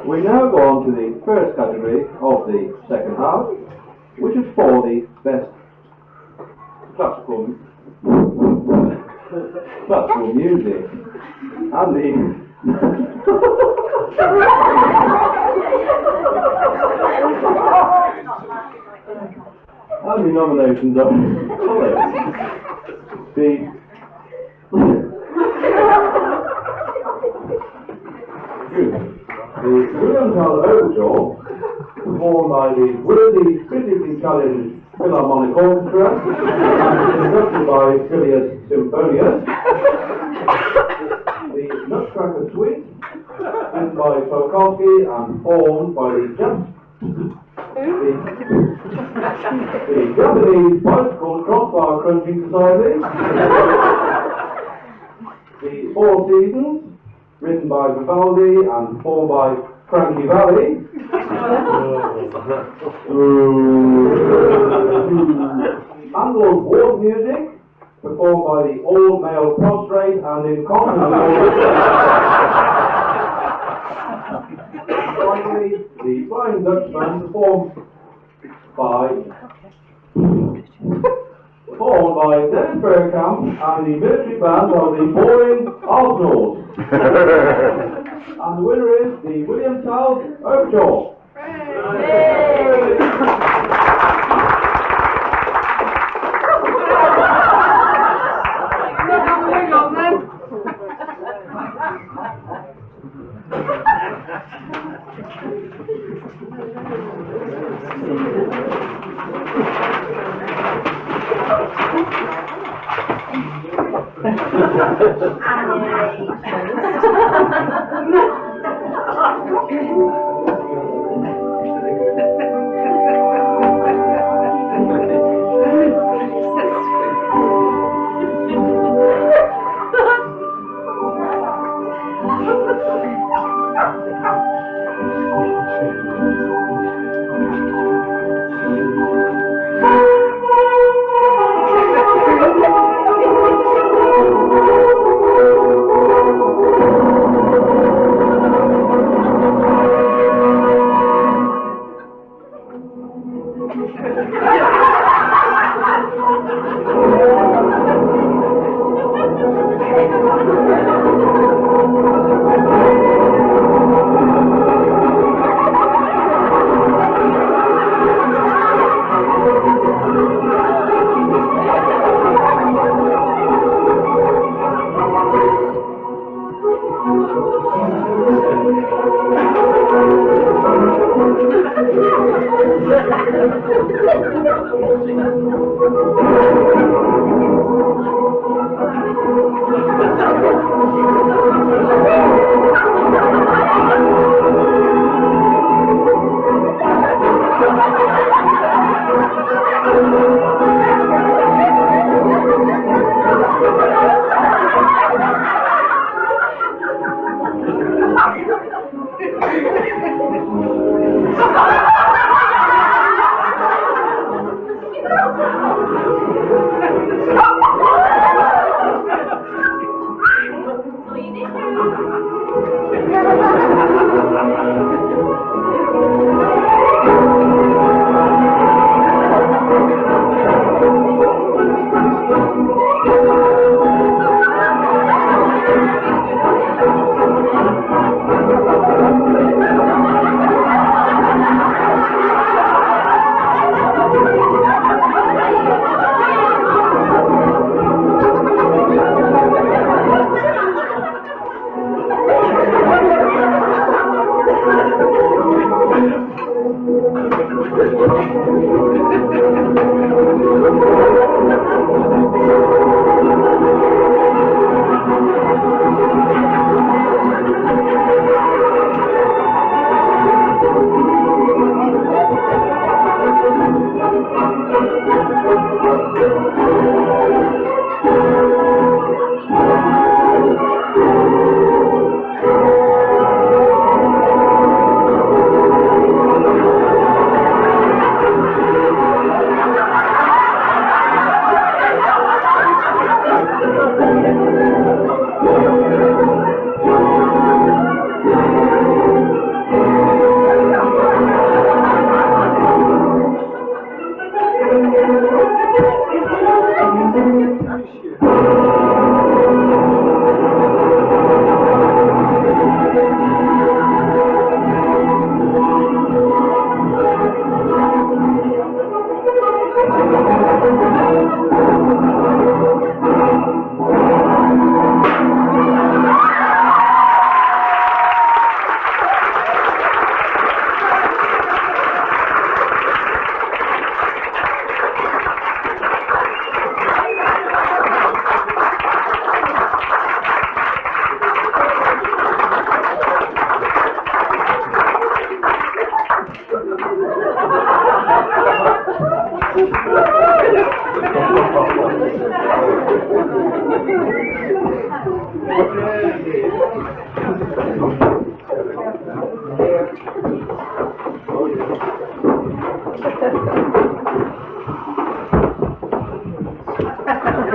we now go on to the first category of the second half, which is for the best classical music. And the and the nominations are the Williams House Overture, performed by the Willersey Critically Challenged Philharmonic Orchestra, conducted by Phileas Symphonius. The Nutcracker Suite, written by Tchaikovsky and performed by the Japanese Bicycle Crossbar Crunching Society. The Four Seasons, written by Vivaldi and performed by Frankie Valli. Handel's War Music, performed by the all-male prostrate and incontinent. Finally, the Flying Dutchman, performed by Dennis Bergkamp and the military band of the Boring Arsenals. And the winner is the Williams House Overture.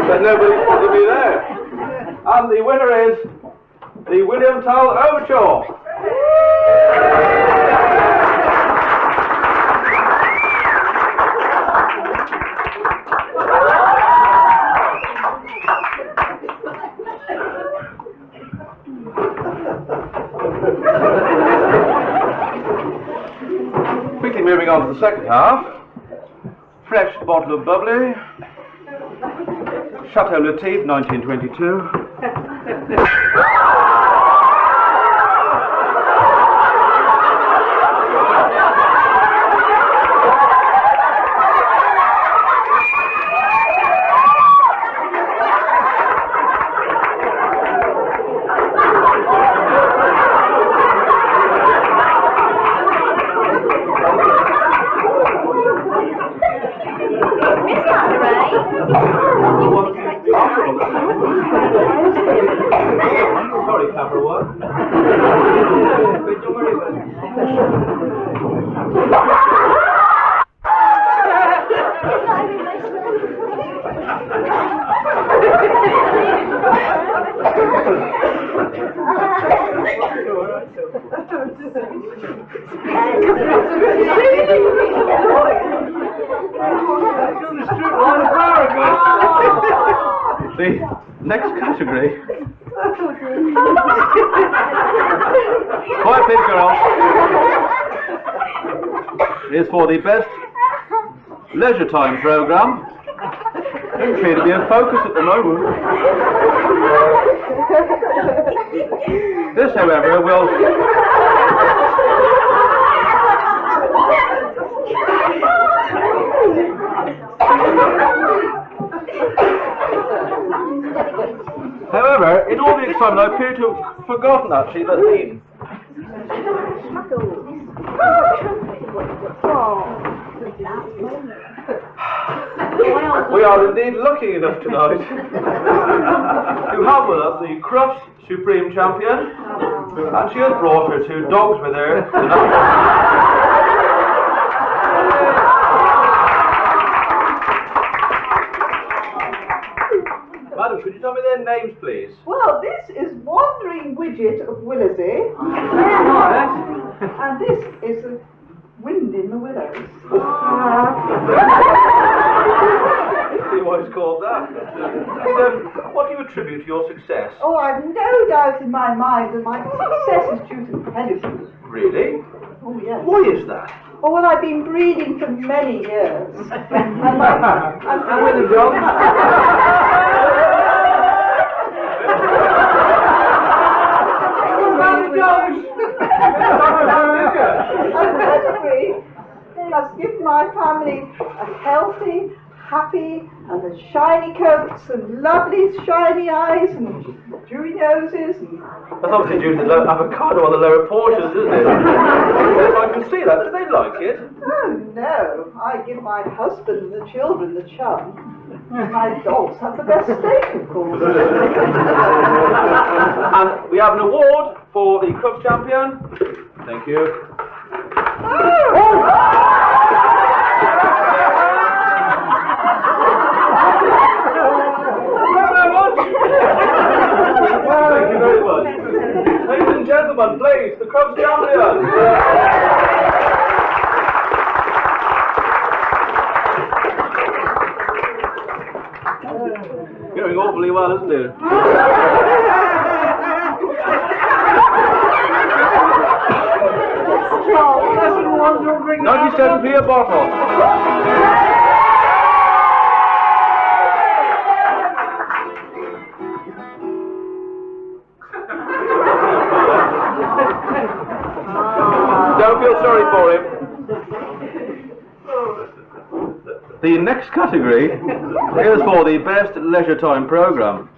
But nobody's putting me there. And the winner is the William Tell Overture. Quickly moving on to the second half. Fresh bottle of bubbly. Chateau Latif, 1922. Sorry, camera one. The next category. Quiet please, girls. Is for the best leisure time programme. Doesn't appear to be in focus at the moment. This, however, will. However, in all the excitement, I appear to have forgotten actually the theme. We are indeed lucky enough tonight to have with us the Crufts Supreme Champion, and she has brought her two dogs with her tonight. Madam, could you tell me their names, please? Well, this is Wandering Widget of Willersey. And this is Wind in the Willows. See why it's called that. And, what do you attribute to your success? Oh, I've no doubt in my mind that my success is due to pedigree. Really? Oh, yes. Why is that? Oh, well, I've been breeding for many years. And with the dogs? must give my family a healthy, happy, and the shiny coats and lovely shiny eyes and dewy noses. That's obviously due to the avocado on the lower portions, isn't it? Yes, I can see that. Do they like it? Oh no, I give my husband and the children the chum. My dogs have the best steak, of course. And we have an award for the Crufts champion. Thank you. Thank you very much. Ladies and gentlemen, please, the Crufts champion. Going awfully well, isn't it? $97p a bottle. Don't feel sorry for him. The next category is for the best leisure time programme.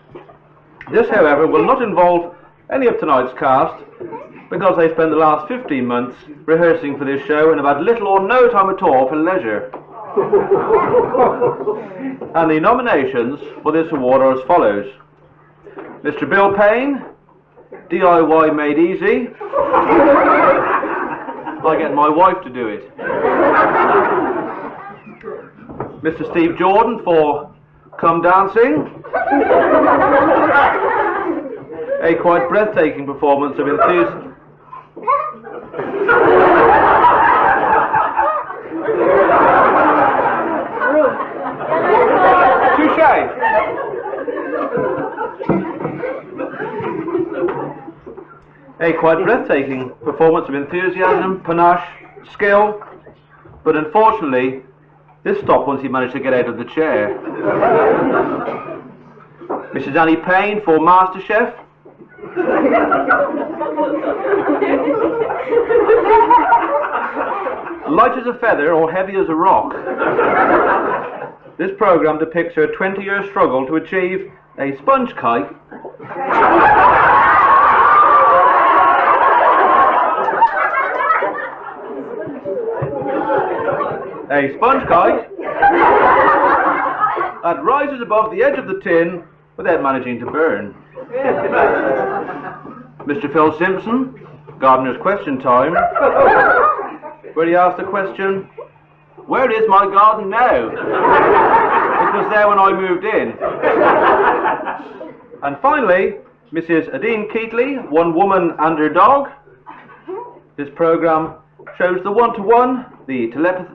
This, however, will not involve any of tonight's cast because they spent the last 15 months rehearsing for this show and have had little or no time at all for leisure. And the nominations for this award are as follows. Mr. Bill Payne, DIY Made Easy. I get my wife to do it. Mr. Steve Jordan for Come Dancing. A quite breathtaking performance of enthusiasm. Touché. A quite breathtaking performance of enthusiasm, panache, skill, but unfortunately, this stopped once he managed to get out of the chair. Mrs. Annie Payne for MasterChef. Light as a feather or heavy as a rock. This programme depicts her 20-year struggle to achieve a sponge kite. A sponge kite that rises above the edge of the tin without managing to burn. Mr. Phil Simpson, Gardener's Question Time, where he asked the question, where is my garden now? It was there when I moved in. And finally, Mrs. Adine Keatley, One Woman and Her Dog. This programme shows the one-to-one, the telepathy,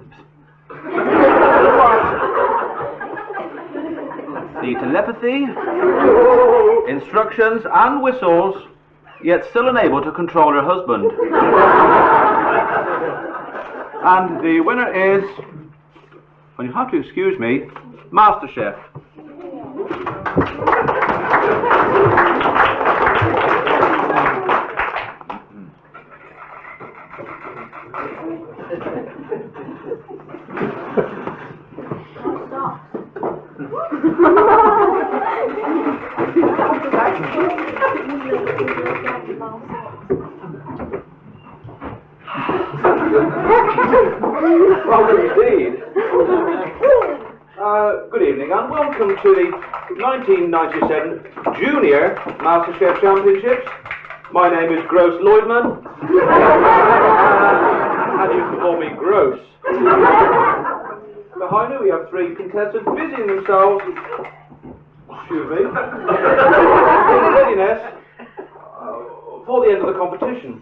instructions and whistles, yet still unable to control her husband. And the winner is, and you have to excuse me, MasterChef. Well, indeed. Good evening and welcome to the 1997 Junior MasterChef Championships. My name is Gross Lloydman. And you can call me Gross. Behind me we have three contestants busying themselves, excuse me, in readiness for the end of the competition.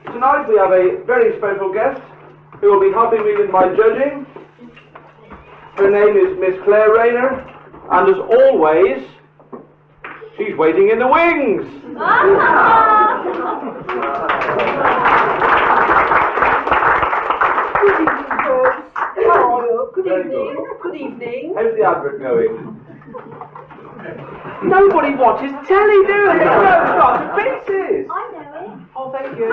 Tonight we have a very special guest who will be helping me with my judging. Her name is Miss Claire Rayner, and as always, she's waiting in the wings. Good evening. Good evening. How's the advert going? Nobody watches telly, do they? It's got to pieces. I know it. Oh, thank you.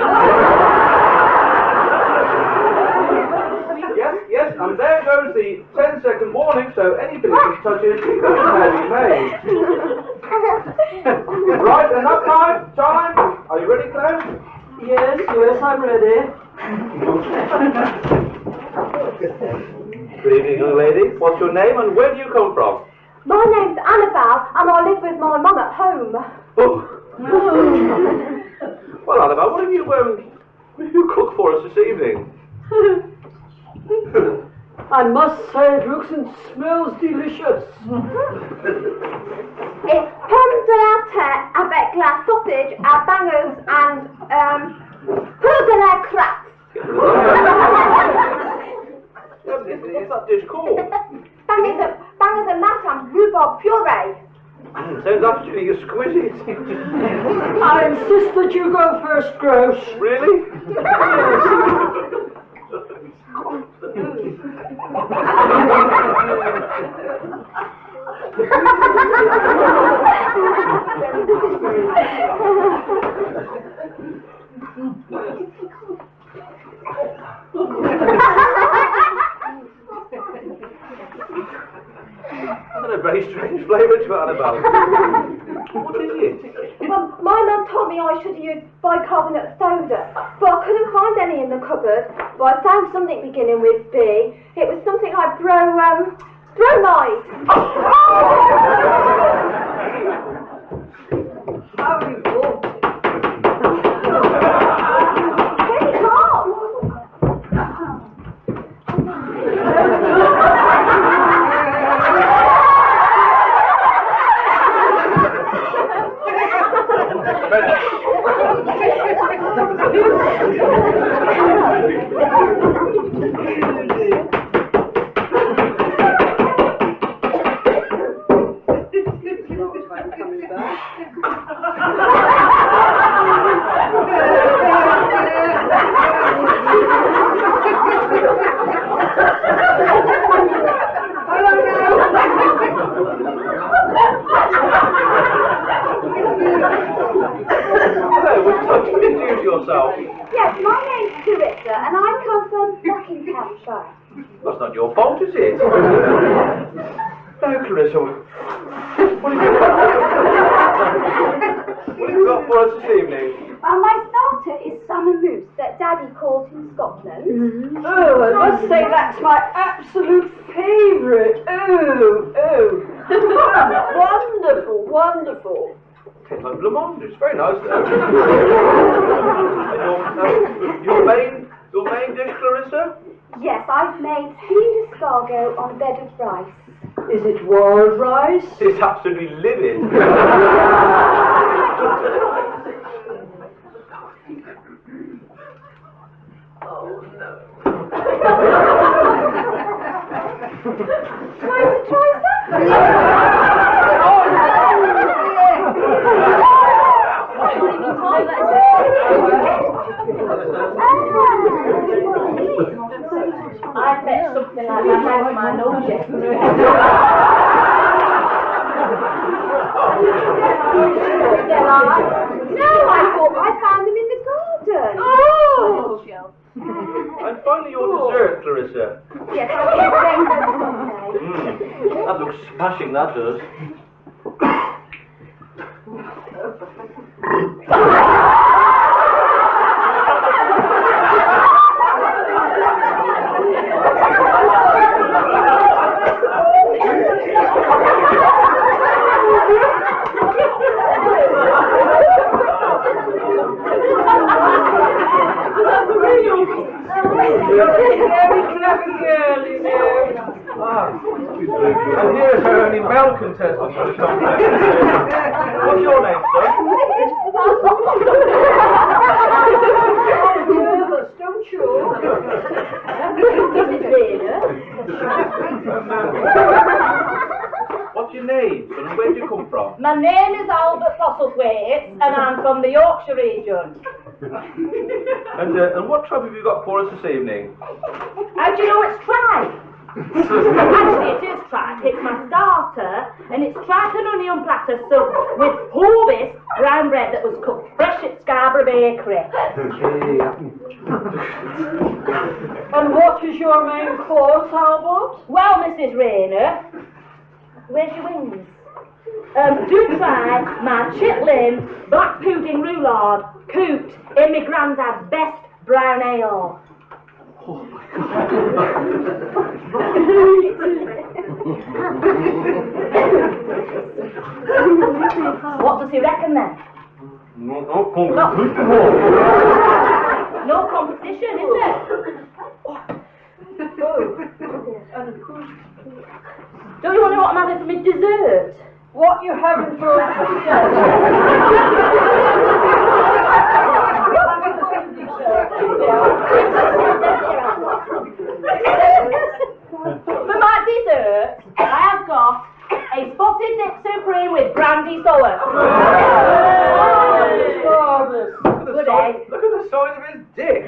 Yes? and there goes the 10-second warning, so anybody that touches may be made. Right, enough time. Are you ready, Claire? Yes, I'm ready. Good evening, young lady. What's your name and where do you come from? My name's Annabelle, and I live with my mum at home. Oh. Well, Annabelle, what have you cooked for us this evening? I must say it looks and smells delicious. It's pommes de la terre avec la sausage, bangers, and poule de la crap. What's that dish called? Bangers and mash and rhubarb puree. Sounds absolutely exquisite. I insist that you go first, Gross. Really? That's a very strange flavour to Annabelle. What is it? Well, my mum told me I should use bicarbonate soda, but I couldn't find any in the cupboard. But I found something beginning with B. It was something like bromide. How revolting. Really hot. Yes, my name's Clarissa, and I come from Buckinghamshire. That's not your fault, is it? No, Clarissa. What have you got for us this evening? Well, my starter is summer mousse that Daddy calls in Scotland. Oh, I must say that's my absolute favourite. Oh. Wonderful. Tastes like blancmange. It's very nice though. And your main dish, Clarissa? Yes, I've made steamed escargot on a bed of rice. Is it wild rice? It's absolutely livid. Oh no. Trying to try something? I bet something like that out of my nose yesterday. No, I thought I found them in the garden. Oh! And finally your dessert, Clarissa. Yes, I did rainbow sundae. That looks smashing, that does. Very clever girl, you know. And here's our only male contestant for the contest. What's your name, sir? Nervous, don't you? What's your name, son, and where do you come from? My name is Albert Fossilthwaite, and I'm from the Yorkshire region. And what tribe have you got for us this evening? How do you know it's tribe? Actually, it is tripe. It's my starter, and it's tripe and onion platter served with Horbis brown bread that was cooked fresh at Scarborough Bakery. And what is your main course, Albert? Well, Mrs. Rayner, where's your wings? Do try my chitlin black pudding roulade cooked in my granddad's best brown ale. Oh my What does he reckon then? No competition. No competition, is there? Don't you want to know what I'm having for my dessert? What you having for For my dessert, I have got a spotted dip supreme with brandy sauce. Good egg. Look at the size of his dick.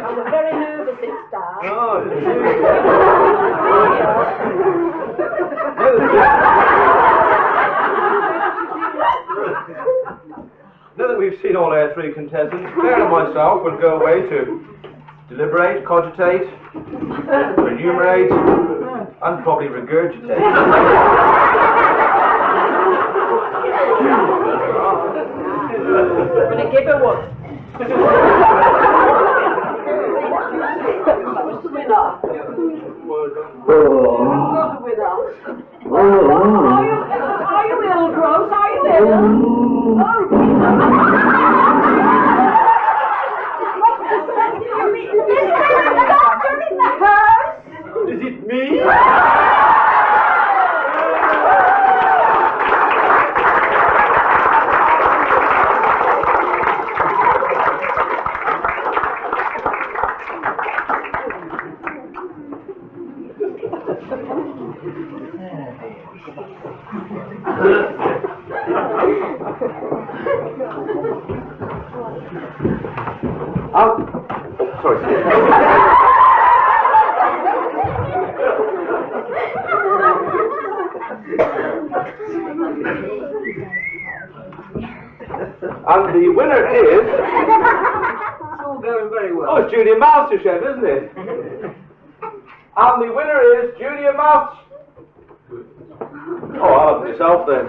I was very nervous at start. Now that we've seen all our three contestants, Claire and myself will go away to deliberate, cogitate, enumerate, and probably regurgitate. I'm going to give her one. Are you ill, Gross? Are you ill? Is it me? And the winner is... It's all going very well. Oh, it's Junior Master Chef, isn't it? And the winner is Junior Master... Oh, I'll have it myself then.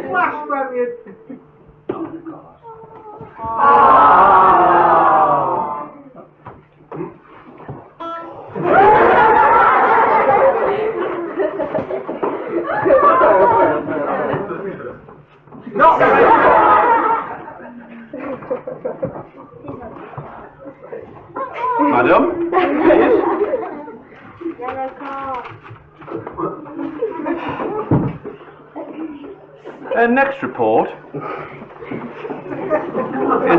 Flash grab you. Not Madam, please. Yellow card. Next report is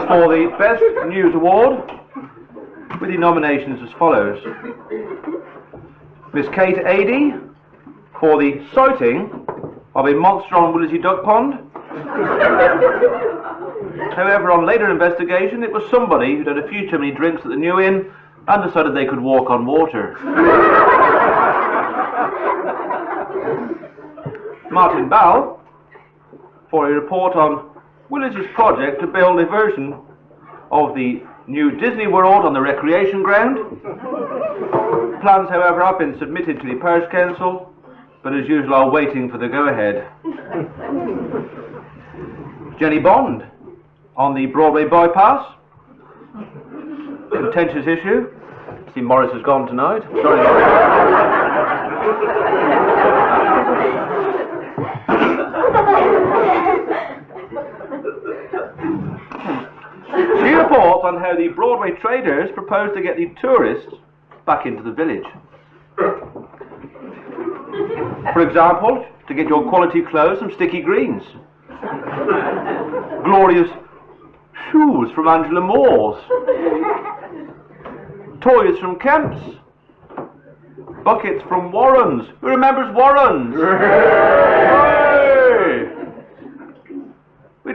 for the Best News Award, with the nominations as follows. Miss Kate Adey for the sighting of a monster on Willersey Duck Pond. However, on later investigation, it was somebody who'd had a few too many drinks at the New Inn and decided they could walk on water. Martin Ball for a report on Willersey's project to build a version of the new Disney World on the recreation ground. Plans, however, have been submitted to the Parish Council, but as usual are waiting for the go-ahead. Jenny Bond on the Broadway bypass. Contentious issue. I see Morris has gone tonight. Sorry, She reports on how the Broadway traders propose to get the tourists back into the village. For example, to get your quality clothes from Sticky Greens. Glorious shoes from Angela Moore's. Toys from Kemp's. Buckets from Warren's. Who remembers Warren's? Hey!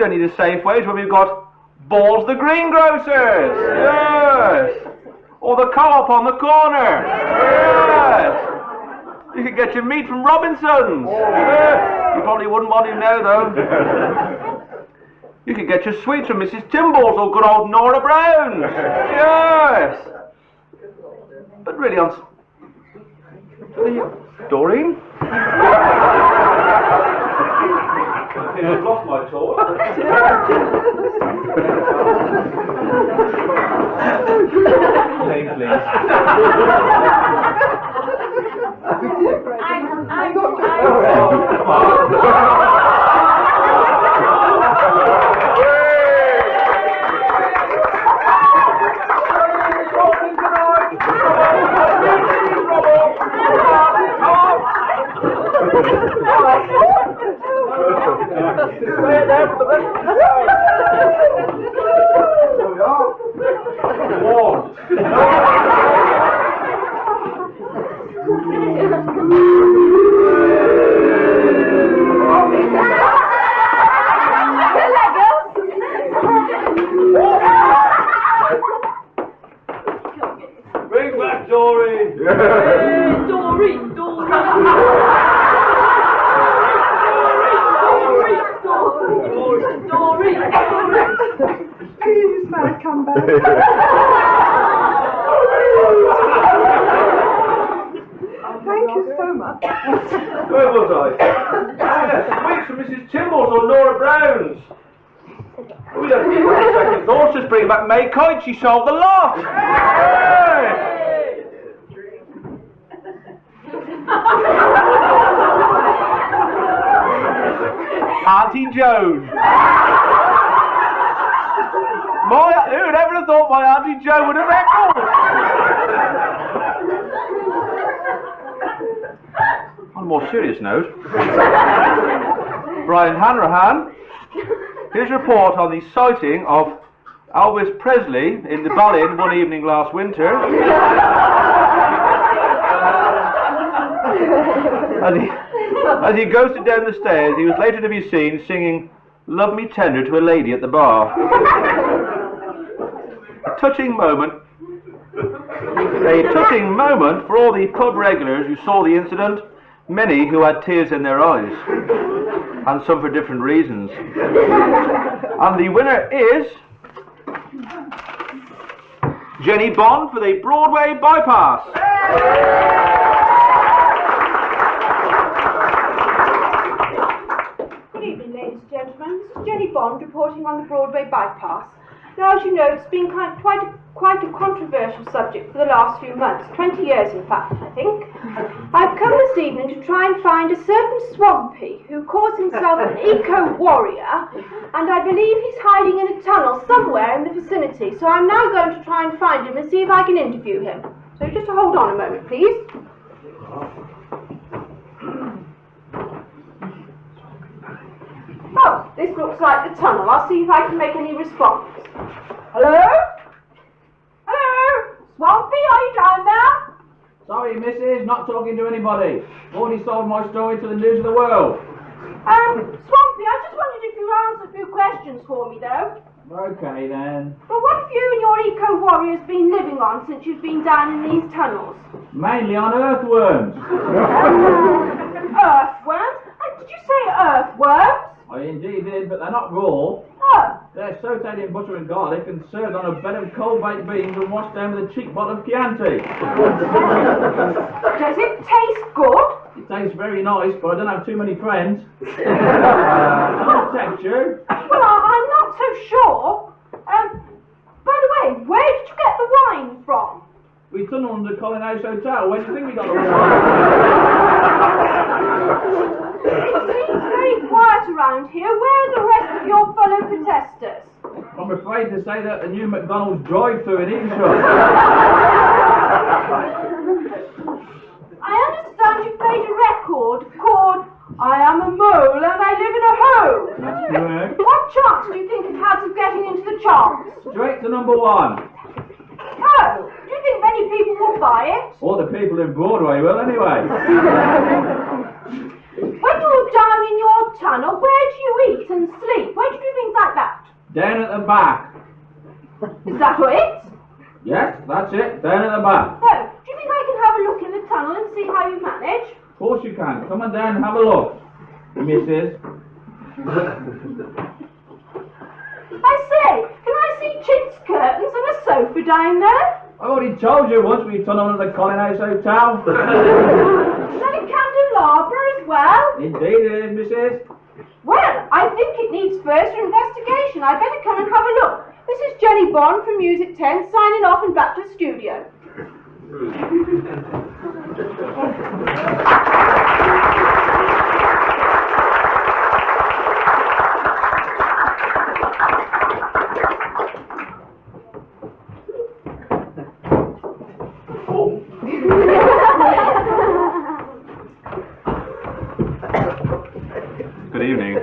don't need a Safeways when we've got Balls the greengrocers. Yes. Or the co-op on the corner. Yes. You could get your meat from Robinson's. Yes. You probably wouldn't want to know though. You could get your sweets from Mrs. Timball's or good old Nora Brown's. Yes. But really, Doreen? I've lost my thought. Name, please. Bring back Dory! Dory! Please, may I come back? Thank you so much. Where was I? Yes, sweets from Mrs. Timball's or Nora Brown's. We don't need one second thoughts, just bring back May Coyte, she sold the lot! Hey! Auntie Joan. Who'd ever have thought my Auntie Joan would have record? On a more serious note, Brian Hanrahan, his report on the sighting of Elvis Presley in the Ballin one evening last winter. As he ghosted down the stairs, he was later to be seen singing "Love Me Tender" to a lady at the bar. A touching moment for all the pub regulars who saw the incident, many who had tears in their eyes, and some for different reasons. And the winner is Jenny Bond for the Broadway Bypass. Good evening, ladies and gentlemen. This is Jenny Bond reporting on the Broadway Bypass. Now, as you know, it's been quite a controversial subject for the last few months, 20 years in fact, I think. I've come this evening to try and find a certain swampy who calls himself an eco-warrior, and I believe he's hiding in a tunnel somewhere in the vicinity, so I'm now going to try and find him and see if I can interview him. So just hold on a moment, please. Oh, this looks like the tunnel. I'll see if I can make any response. Hello? Hello? Swampy, are you down there? Sorry, missus, not talking to anybody. Already sold my story to the News of the World. Swampy, I just wondered if you could answer a few questions for me, though. Okay, then. Well, what have you and your eco-warriors been living on since you've been down in these tunnels? Mainly on earthworms. Earthworms? Did you say earthworms? I indeed did, but they're not raw. Oh. They're sautéed in butter and garlic and served on a bed of cold baked beans and washed down with a cheap bottle of Chianti. Does it taste good? It tastes very nice, but I don't have too many friends. Nice texture. Well, I'm not so sure. By the way, where did you get the wine from? We tunnelled under Colin House Hotel. Where do you think we got the wine? It seems very quiet around here. Where are the rest of your fellow protesters? I'm afraid to say that the new McDonald's drive-thru in Eanshaw. I understand you played a record called "I Am a Mole and I Live in a Hole." That's correct. What chance do you think it has of getting into the charts? Straight to number one. Oh, do you think many people will buy it? All the people in Broadway will, anyway. When you're down in your tunnel, where do you eat and sleep? Where do you think Down at the back. Is that it? Yes, that's it. Down at the back. Oh, do you think I can have a look in the tunnel and see how you manage? Of course you can. Come on down and have a look, Mrs. I say, can I see chintz curtains and a sofa down there? I already told you once we tunneled at the Colin House Hotel. Is that a candelabra as well? Indeed it is, Mrs. Well, I think it needs further investigation. I better come and have a look. This is Jenny Bond from Music 10 signing off and back to the studio. Good evening.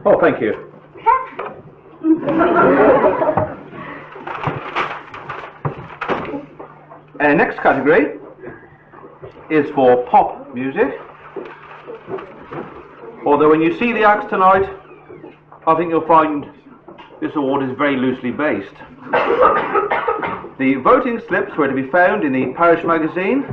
Oh, thank you. Next category is for pop music. Although when you see the acts tonight, I think you'll find this award is very loosely based. The voting slips were to be found in the parish magazine,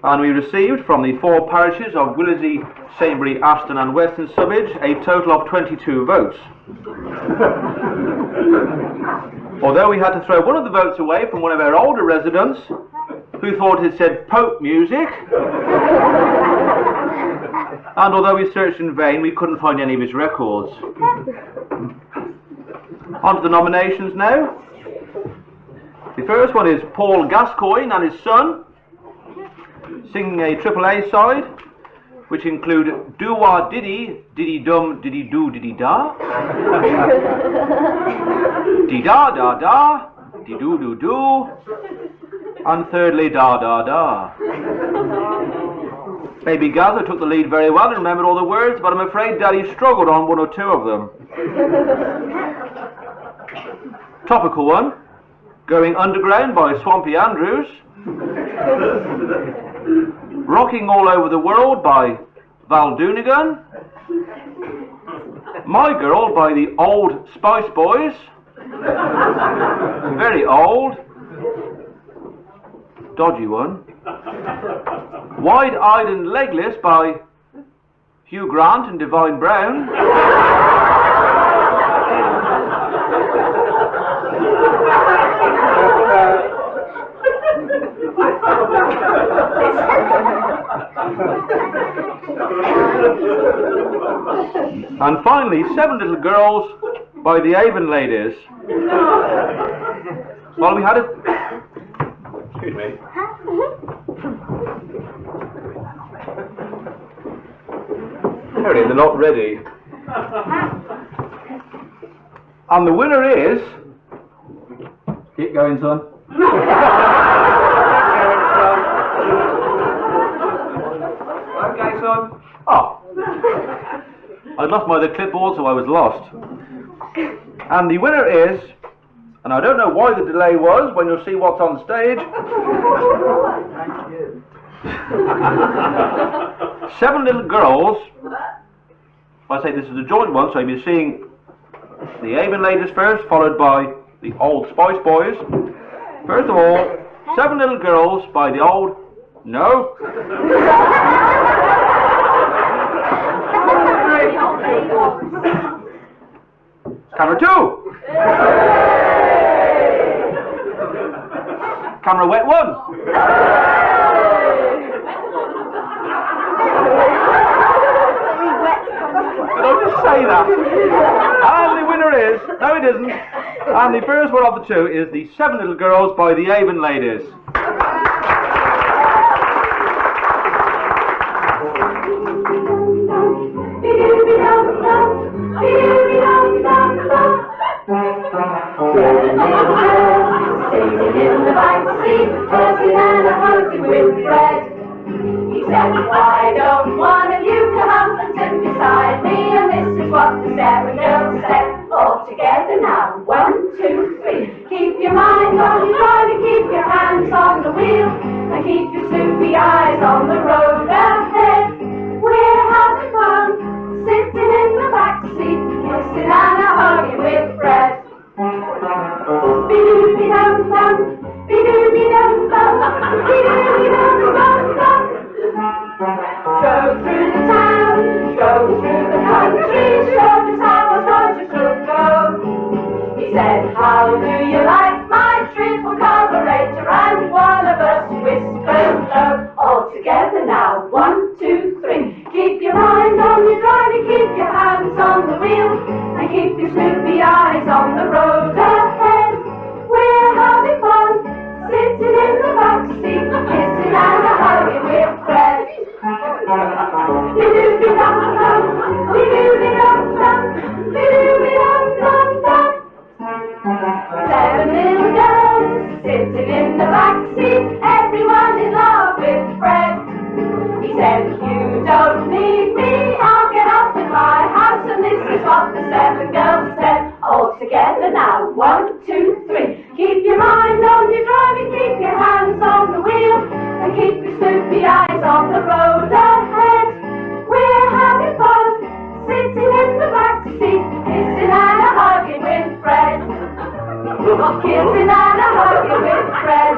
and we received from the 4 parishes of Willersey, Saintbury, Aston and Western Subbage a total of 22 votes. Although we had to throw one of the votes away from one of our older residents who thought it said Pope music, and although we searched in vain we couldn't find any of his records. On to the nominations now. The first one is Paul Gascoigne and his son, singing a AAA side, which include Do Wah Diddy, Diddy Dum, Diddy Do, Diddy Da, Dee Da Da Da, Dee Do Do Do, and thirdly Da Da Da. Baby Gaza took the lead very well and remembered all the words, but I'm afraid Daddy struggled on 1 or 2 of them. Topical one, Going Underground by Swampy Andrews, Rocking All Over the World by Val Doonigan, My Girl by the Old Spice Boys, very old, dodgy one, Wide-Eyed and Legless by Hugh Grant and Divine Brown, and finally 7 Little Girls by the Avon Ladies. Well, we had it. Excuse me. They're not ready. And the winner is. Keep going, son. Okay, son. Oh. I'd lost my other clipboard, so I was lost. And the winner is, and I don't know why the delay was, when you'll see what's on stage. Thank you. 7 Little Girls. I say this is a joint one, so you'll be seeing the Avon Ladies first, followed by the Old Spice Boys. First of all, 7 Little Girls by the Old... No? Camera 2! Camera wet 1! Did I just say that? And the winner is, no it isn't, and the first one of the 2 is the 7 Little Girls by the Avon Ladies. Sitting in the back seat, toasting and a hungry with bread. He said, I don't want you to come and sit beside me, and this is what the 7 girls said. All together now, 1, 2, 3. Keep your mind on your drive and keep your hands on the wheel. And keep your snoopy eyes on the road ahead. We're having fun, sitting in the back seat, kissing and hugging with Fred. Be-doo-be-dum-dum, be-doo-be-dum-dum, be-doo-be-dum-dum-dum. Go through the town, go through the country, show us how a soldier should go. He said, how do you like my triple carburetor? And one of us whispered low. All together now, 1, 2, 3. Keep your mind on your driving, keep your hands on the wheel, and keep your snoopy eyes on the road ahead. We're having fun, sitting in the back seat, kissing and hugging with Fred. Be-doo-be-dum-dum, be-doo-be-dum-dum, be-doo-be-dum-dum-dum. 7 little girls sitting in the back seat, everyone in love with Fred. He said, you don't need me, I'll get up in my house, and this is what the 7 girls said. All together now, 1, 2, 3. Keep your mind on your driving, keep your hands on the wheel, and keep your snoopy eyes on the road ahead. We're having fun, sitting in the back seat, kissing and hugging with Fred. Kissing and hugging with Fred.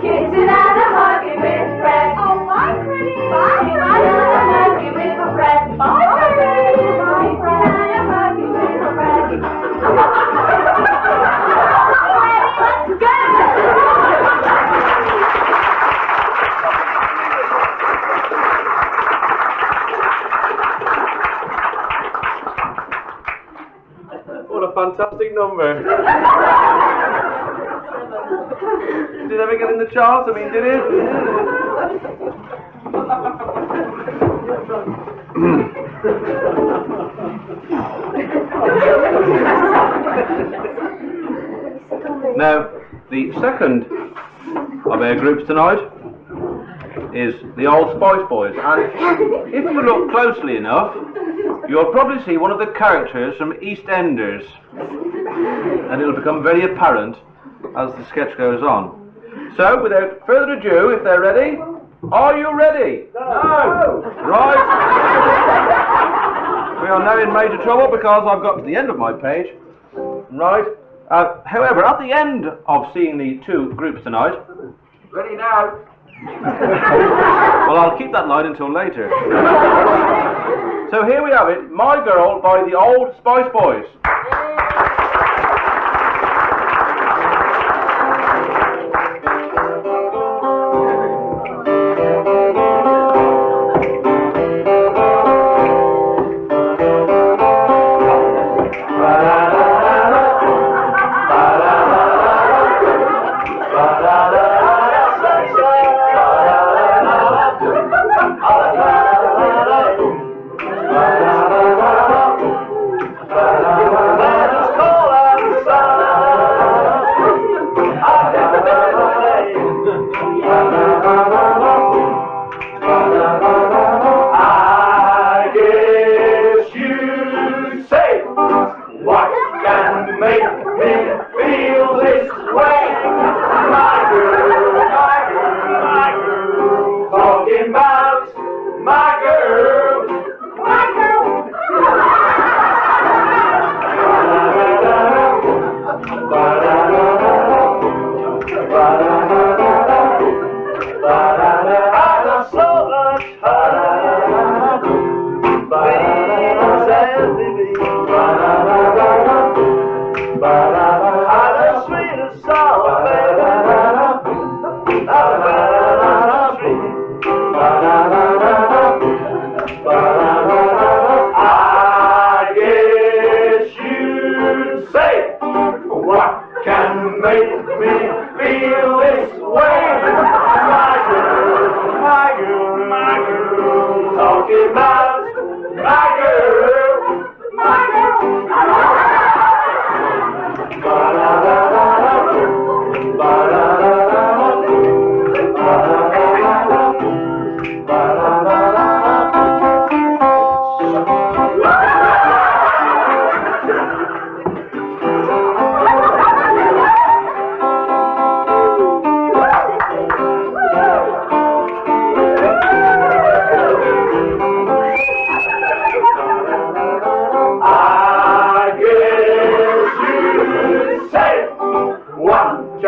Kissing and hugging with Fred. Oh, bye, Freddie. Kissing and hugging with Fred. Bye, Freddie. Kissing and hugging with Fred. Let's go. What a fantastic number. Did it ever get in the charts? I mean, did it? Now, the second of our groups tonight is the Old Spice Boys, and if you look closely enough, you'll probably see one of the characters from EastEnders, and it'll become very apparent as the sketch goes on. So, without further ado, if they're ready, are you ready? No! Right. We are now in major trouble because I've got to the end of my page. Right. However, at the end of seeing the two groups tonight... Ready now. Well, I'll keep that line until later. So here we have it, My Girl by the Old Spice Boys.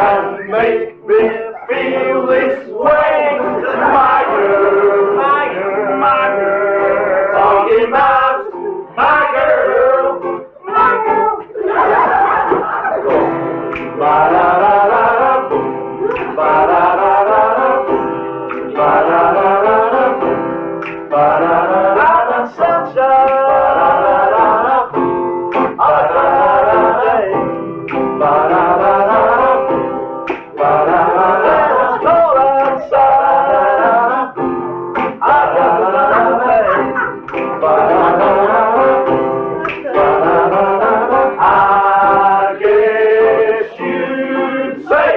can make me feel this way? My girl, my girl, my girl. Talking about my girl, my girl. Ba-da-da-da-da, ba-da-da-da-da, ba-da-da-da-da, ba-da-da-da-da, sunshine, ba-da-da-da-da, ba-da-da-da-da, ba-da-da-da-da, it's cold outside, ba-da-da-da-da, ba-da-da-da-da, I guess you'd say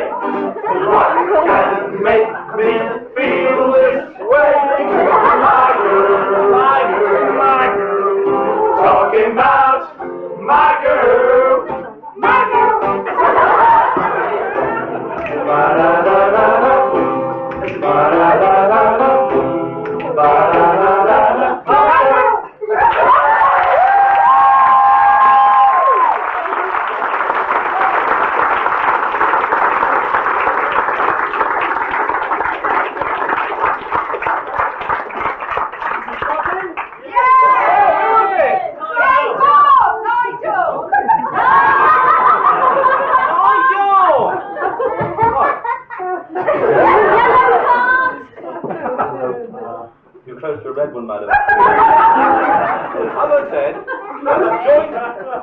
what can make me feel this way? My girl, my girl, my girl. Talking about my girl, my girl. Ba-da-da-da-da, ba-da-da-da-da, ba-da-da-da-da, my girl. You're close to a red one, madam. As I said, as a joint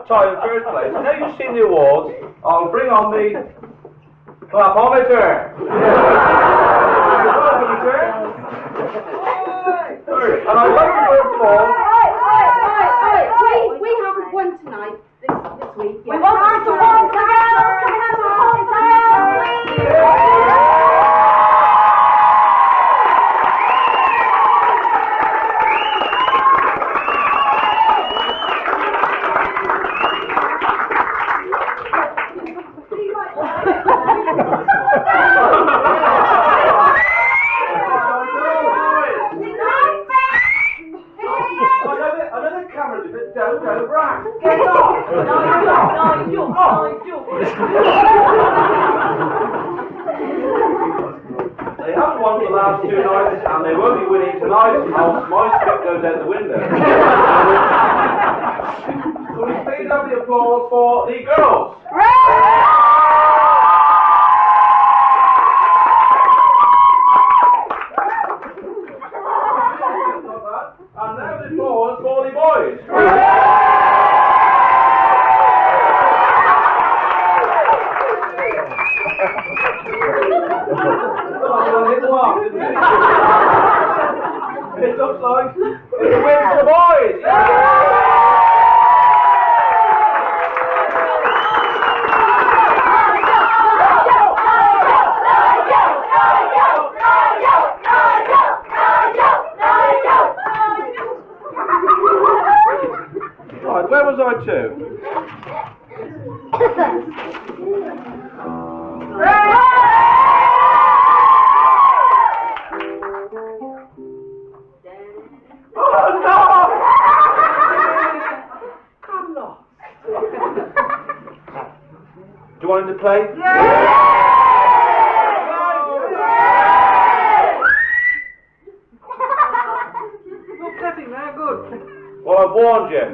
tie in first place. Now you've seen the awards, I'll bring on the clapometer. And I'd like to first of all. We haven't won tonight, this week. We want some more girls! Can we have some more girls, please? Another camera that don't brag. Get off! They haven't won the last 2 nights and they won't be winning tonight, else my script goes out the window. Will you please have the applause for the girls? And now the applause for the boys. It looks like it's a win for the boys. Right, where was I to? Do you want him to play? You're cutting there, good. Well, I've warned you.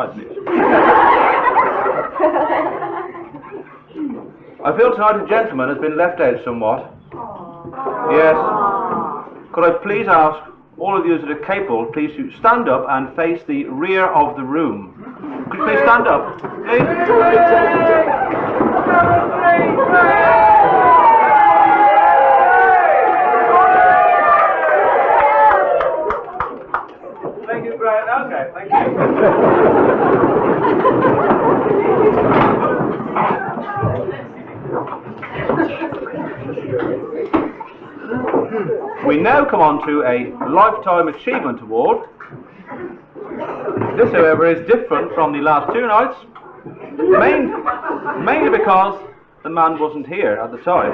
5, please. I feel tonight a gentleman has been left out somewhat. Yes. Could I please ask all of you that are capable, please to stand up and face the rear of the room. Could you please stand up? Please? Thank you, Brian. Okay, thank you. We now come on to a Lifetime Achievement Award. This, however, is different from the last 2 nights, mainly because the man wasn't here at the time.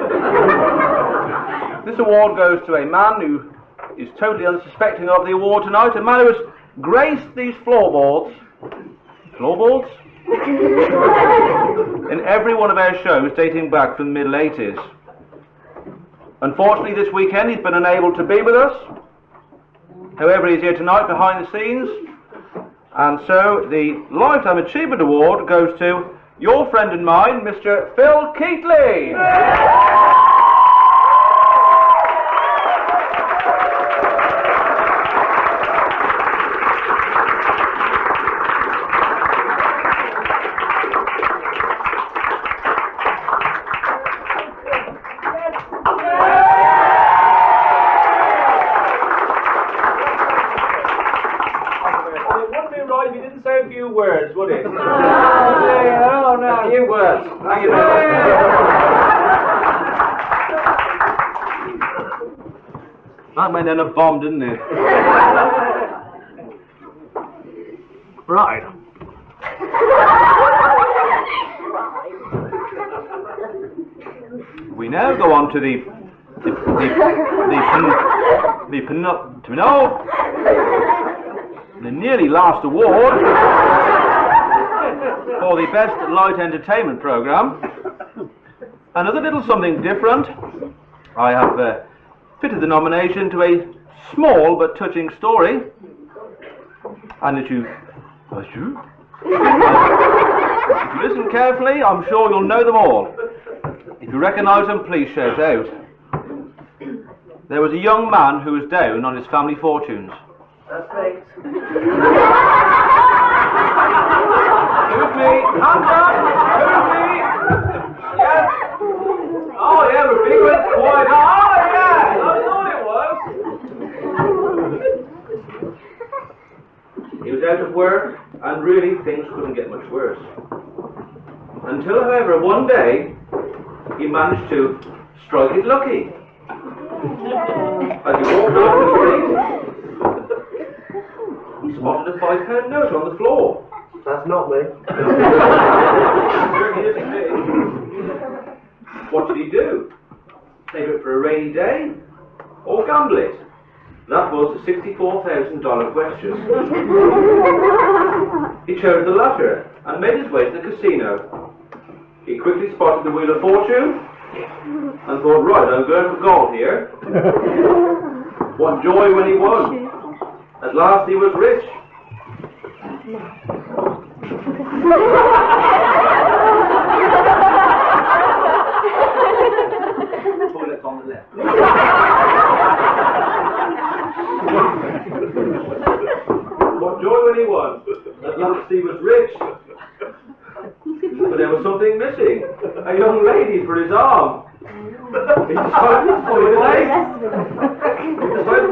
This award goes to a man who is totally unsuspecting of the award tonight, a man who has graced these floorboards in every one of our shows dating back from the middle 80s. Unfortunately, this weekend he's been unable to be with us. However, he's here tonight behind the scenes. And so the Lifetime Achievement Award goes to your friend and mine, Mr. Phil Keatley. Words, would it? No, no. A few words. Thank you. That may then have bombed, didn't it? Right. We now go on to the nearly last award for the best light entertainment programme. And as a little something different, I have fitted the nomination to a small but touching story. And if you listen carefully, I'm sure you'll know them all. If you recognise them, please shout out. There was a young man who was down on his family fortunes. That's right. Who's me? Hands up! Who's me? Yes. Oh yeah, we're big with quiet. Oh yeah, that's all it was. He was out of work, and really things couldn't get much worse. Until, however, one day he managed to strike it lucky. As he walked along the street, he spotted a £5 note on the floor. That's not me. What did he do? Save it for a rainy day? Or gamble it? That was the $64,000 question. He chose the latter and made his way to the casino. He quickly spotted the Wheel of Fortune and thought, right, I'm going for gold here. What joy when he won. At last he was rich. Toilet's on the left. What joy when he won. At last he was rich. But there was something missing. A young lady for his arm. He decided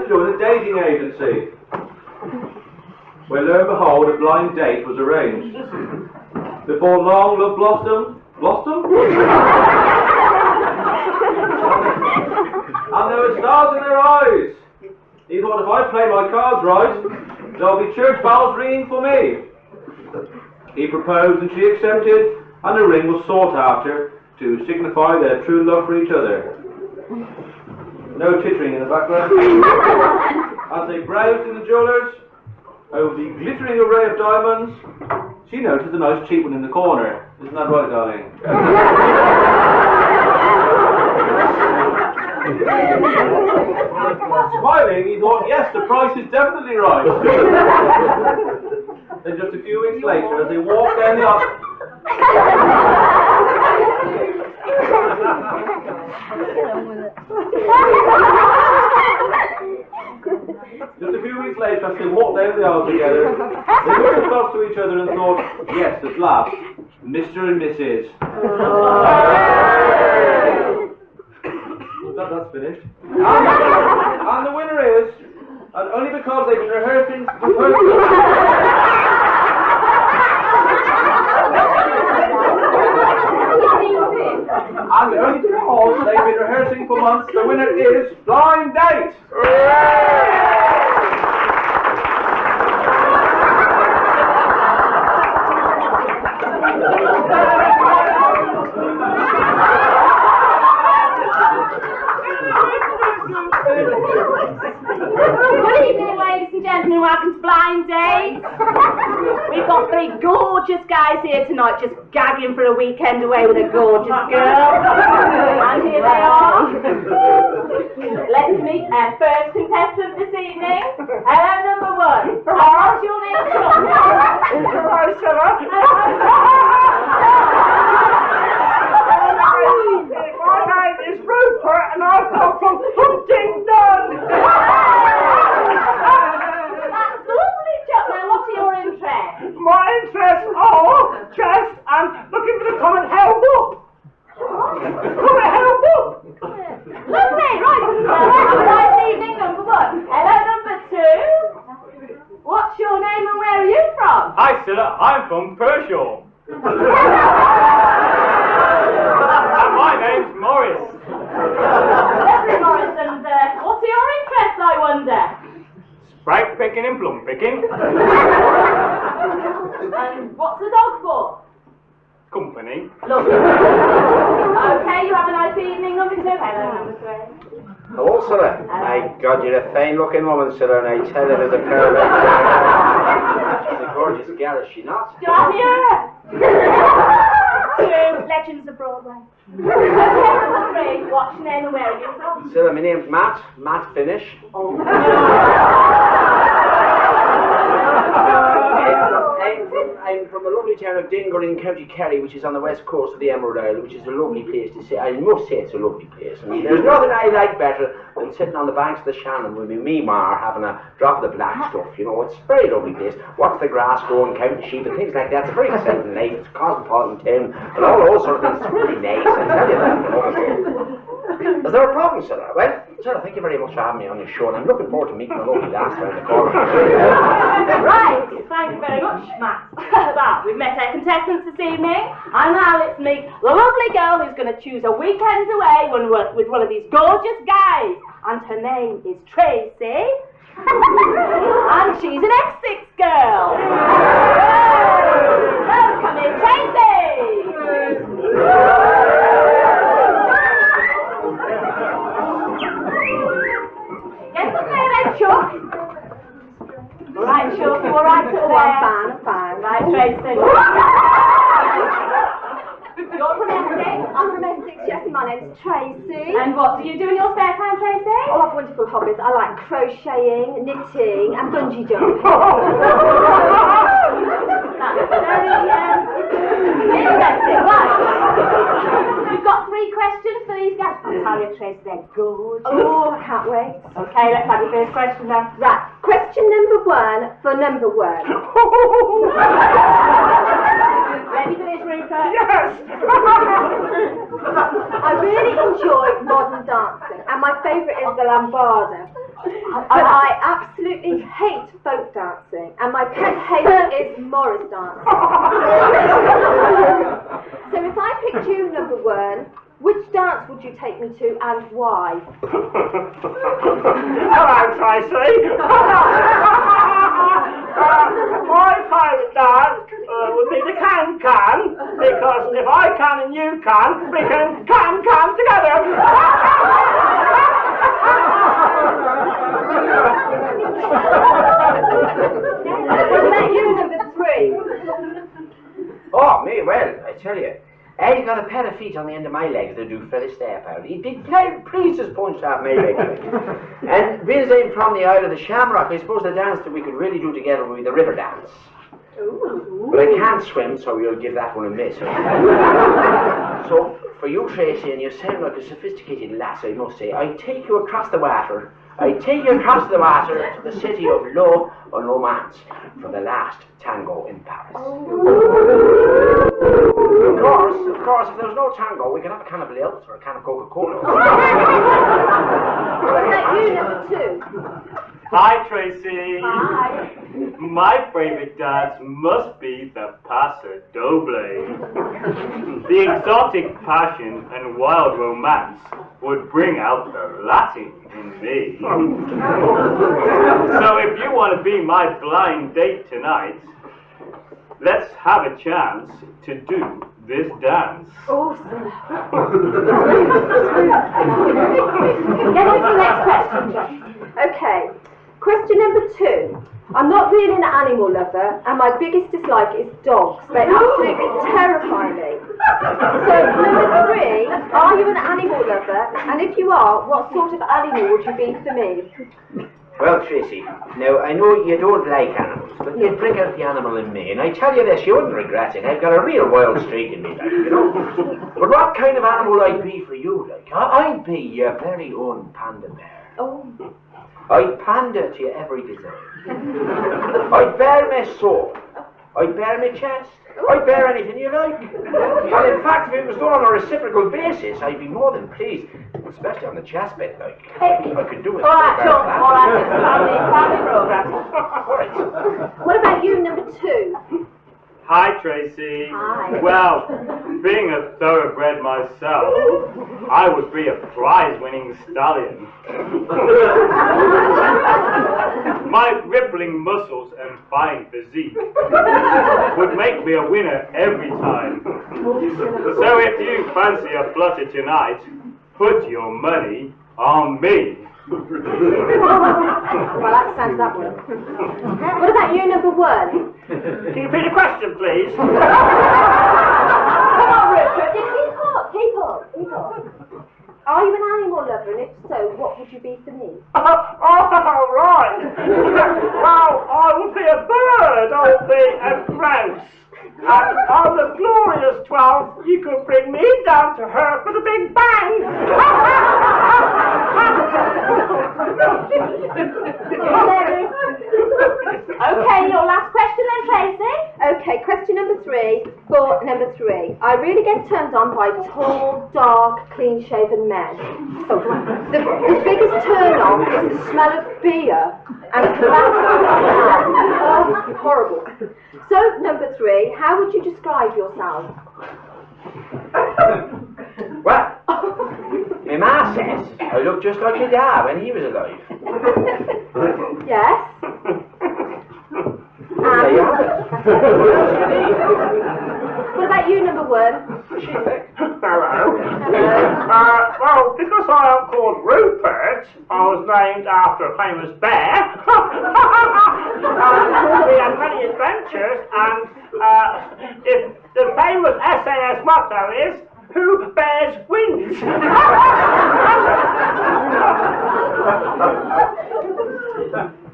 to join a dating agency. Well, lo and behold, a blind date was arranged. Before long, love blossomed. Blossomed? And there were stars in their eyes. He thought, if I play my cards right, there'll be church bells ringing for me. He proposed and she accepted, and a ring was sought after to signify their true love for each other. No tittering in the background. As they browsed in the jewellers, over the glittering array of diamonds, she noticed a nice cheap one in the corner. Isn't that right, darling? Smiling, he thought, yes, the price is definitely right. Then just a few weeks later, as they walked down the aisle... Just a few weeks later, as they walked down the aisle together, they looked across to each other and thought, yes, at last, Mr. and Mrs. That's finished. And the winner is, and only because they've been rehearsing the first... And only because they've been rehearsing for months, the winner is Blind Date! Good evening, ladies and gentlemen, welcome to Blind Date. We've got three gorgeous guys here tonight just gagging for a weekend away with a gorgeous girl. And here they are. Let's meet our first contestant this evening. Hello, number one. What's your name, Sean? Hello, Sarah. My name is Rupert and I've come from Huntingdon. That's lovely, Chuck. Now, what are your interests? My interests are chess and looking for the common help up. Common help up. Lovely, right. Have a nice evening, number one. Hello, number two. What's your name and where are you from? Hi, Silla. I'm from Pershore. And my name's Morris. Lovely, Morris, and what are your interests, I wonder? Sprite picking and plum picking. And what's the dog for? Company. Lovely. Okay, you have a nice evening, number two. Hello, number three. Hello, Sarah. My God, you're a fine-looking woman, Sarah, and I tell you, there's a pearl. She's a gorgeous gal, is she not? Do I hear? True, legends of Broadway. Okay, number three. What's your name and where are you from? Sarah, my name's Matt. Matt Finish. Oh. I'm from the lovely town of Dingle in County Kerry, which is on the west coast of the Emerald Isle, which is a lovely place to see. I must say it's a lovely place. I mean, there's nothing I like better than sitting on the banks of the Shannon with me ma having a drop of the black stuff. You know, it's a very lovely place. Watch the grass growing, counting sheep and things like that. It's a very exciting life. It's a cosmopolitan town and all those sort of things. It's really nice, I tell you that. You know. Is there a problem, Sarah? Well, Sarah, thank you very much for having me on your show, and I'm looking forward to meeting the lovely lass around the corner. Right, thank you very much, Matt. Well, we've met our contestants this evening, and now let's meet the lovely girl who's going to choose a weekend away with one of these gorgeous guys. And her name is Tracy, and she's an Essex girl. Welcome in, Tracy. Get up there then, Chuck. Right, Chuck, you all right up there? I'm fine. Right, Tracy. You're from Essex? I'm from Essex, yes, my name's Tracy. And what do you do in your spare time, Tracy? Oh, I have wonderful hobbies. I like crocheting, knitting, and bungee jumping. That's very interesting. Right. We've got 3 questions for these guys. I'll tell you, Tracy, they're good. Oh, I can't wait. Okay, let's have your first question then. Right, question number 1 for number 1. Ready for this, Rupert? Yes! I really enjoy modern dancing, and my favourite is the lambada. But I absolutely hate folk dancing, and my pet hate is Morris dancing. So if I picked you, number 1, which dance would you take me to and why? Hello, Tracy. My favourite dance would be the can-can, because if I can and you can, we can can together. What about you, number 3? Oh, me, well, I tell you. I got a pair of feet on the end of my legs that do fairly step out. He'd be pleased as punch to have my legs. And being as I'm from the Isle of the Shamrock, I suppose the dance that we could really do together would be the river dance. But I can't swim, so we'll give that one a miss. So, for you, Tracy, and you sound like a sophisticated lass, I must say, I take you across the water. I take you across the water to the city of love and romance for the last tango in Paris. Of course, if there's no tango, we can have a can of Lilts or a can of Coca-Cola. What about you, number 2? Hi, Tracy. Hi. My favorite dance must be the Paso Doble. The exotic passion and wild romance would bring out the Latin in me. So if you want to be my blind date tonight, let's have a chance to do this dance. Awesome. Get on to the next question, Josh. Okay. Question number 2. I'm not really an animal lover, and my biggest dislike is dogs. They absolutely terrify me. So, number 3, are you an animal lover? And if you are, what sort of animal would you be for me? Well, Tracy, now I know you don't like animals, but you'd bring out the animal in me, and I tell you this, you wouldn't regret it. I've got a real wild streak in me, like, you know. But what kind of animal I'd be for you, like? I'd be your very own panda bear. Oh. I'd pander to your every desire. I'd bear my soul. I'd bear my chest. I'd bear anything you like. And in fact, if it was done on a reciprocal basis, I'd be more than pleased, especially on the chest bit, like. I could do it. All right, John, all right, it's family program. All right. What about you, number 2? Hi, Tracy. Hi. Well, being a thoroughbred myself, I would be a prize-winning stallion. My rippling muscles and fine physique would make me a winner every time. So if you fancy a flutter tonight, put your money on me. Well, that sounds that one. What about you, number 1? Can you repeat the question, please? Come on, Rupert, keep up. Are you an animal lover, and if so, what would you be for me? Oh, right. Well, I would be a bird. I would be a grouse. And on the glorious 12th, you could bring me down to her for the Big Bang. Okay, your last question then, Tracy. Okay, question number 3 for number 3. I really get turned on by tall, dark, clean-shaven men. So the biggest turn on is the smell of beer and tobacco. Oh, horrible. So, number 3, how would you describe yourself? Well, my ma says I look just like my dad when he was alive. Yes? There you have it. What about you, number 1? Hello. Well, because I am called Rupert, I was named after a famous bear. We had many adventures, and if the famous SAS motto is, "Who bears wins?"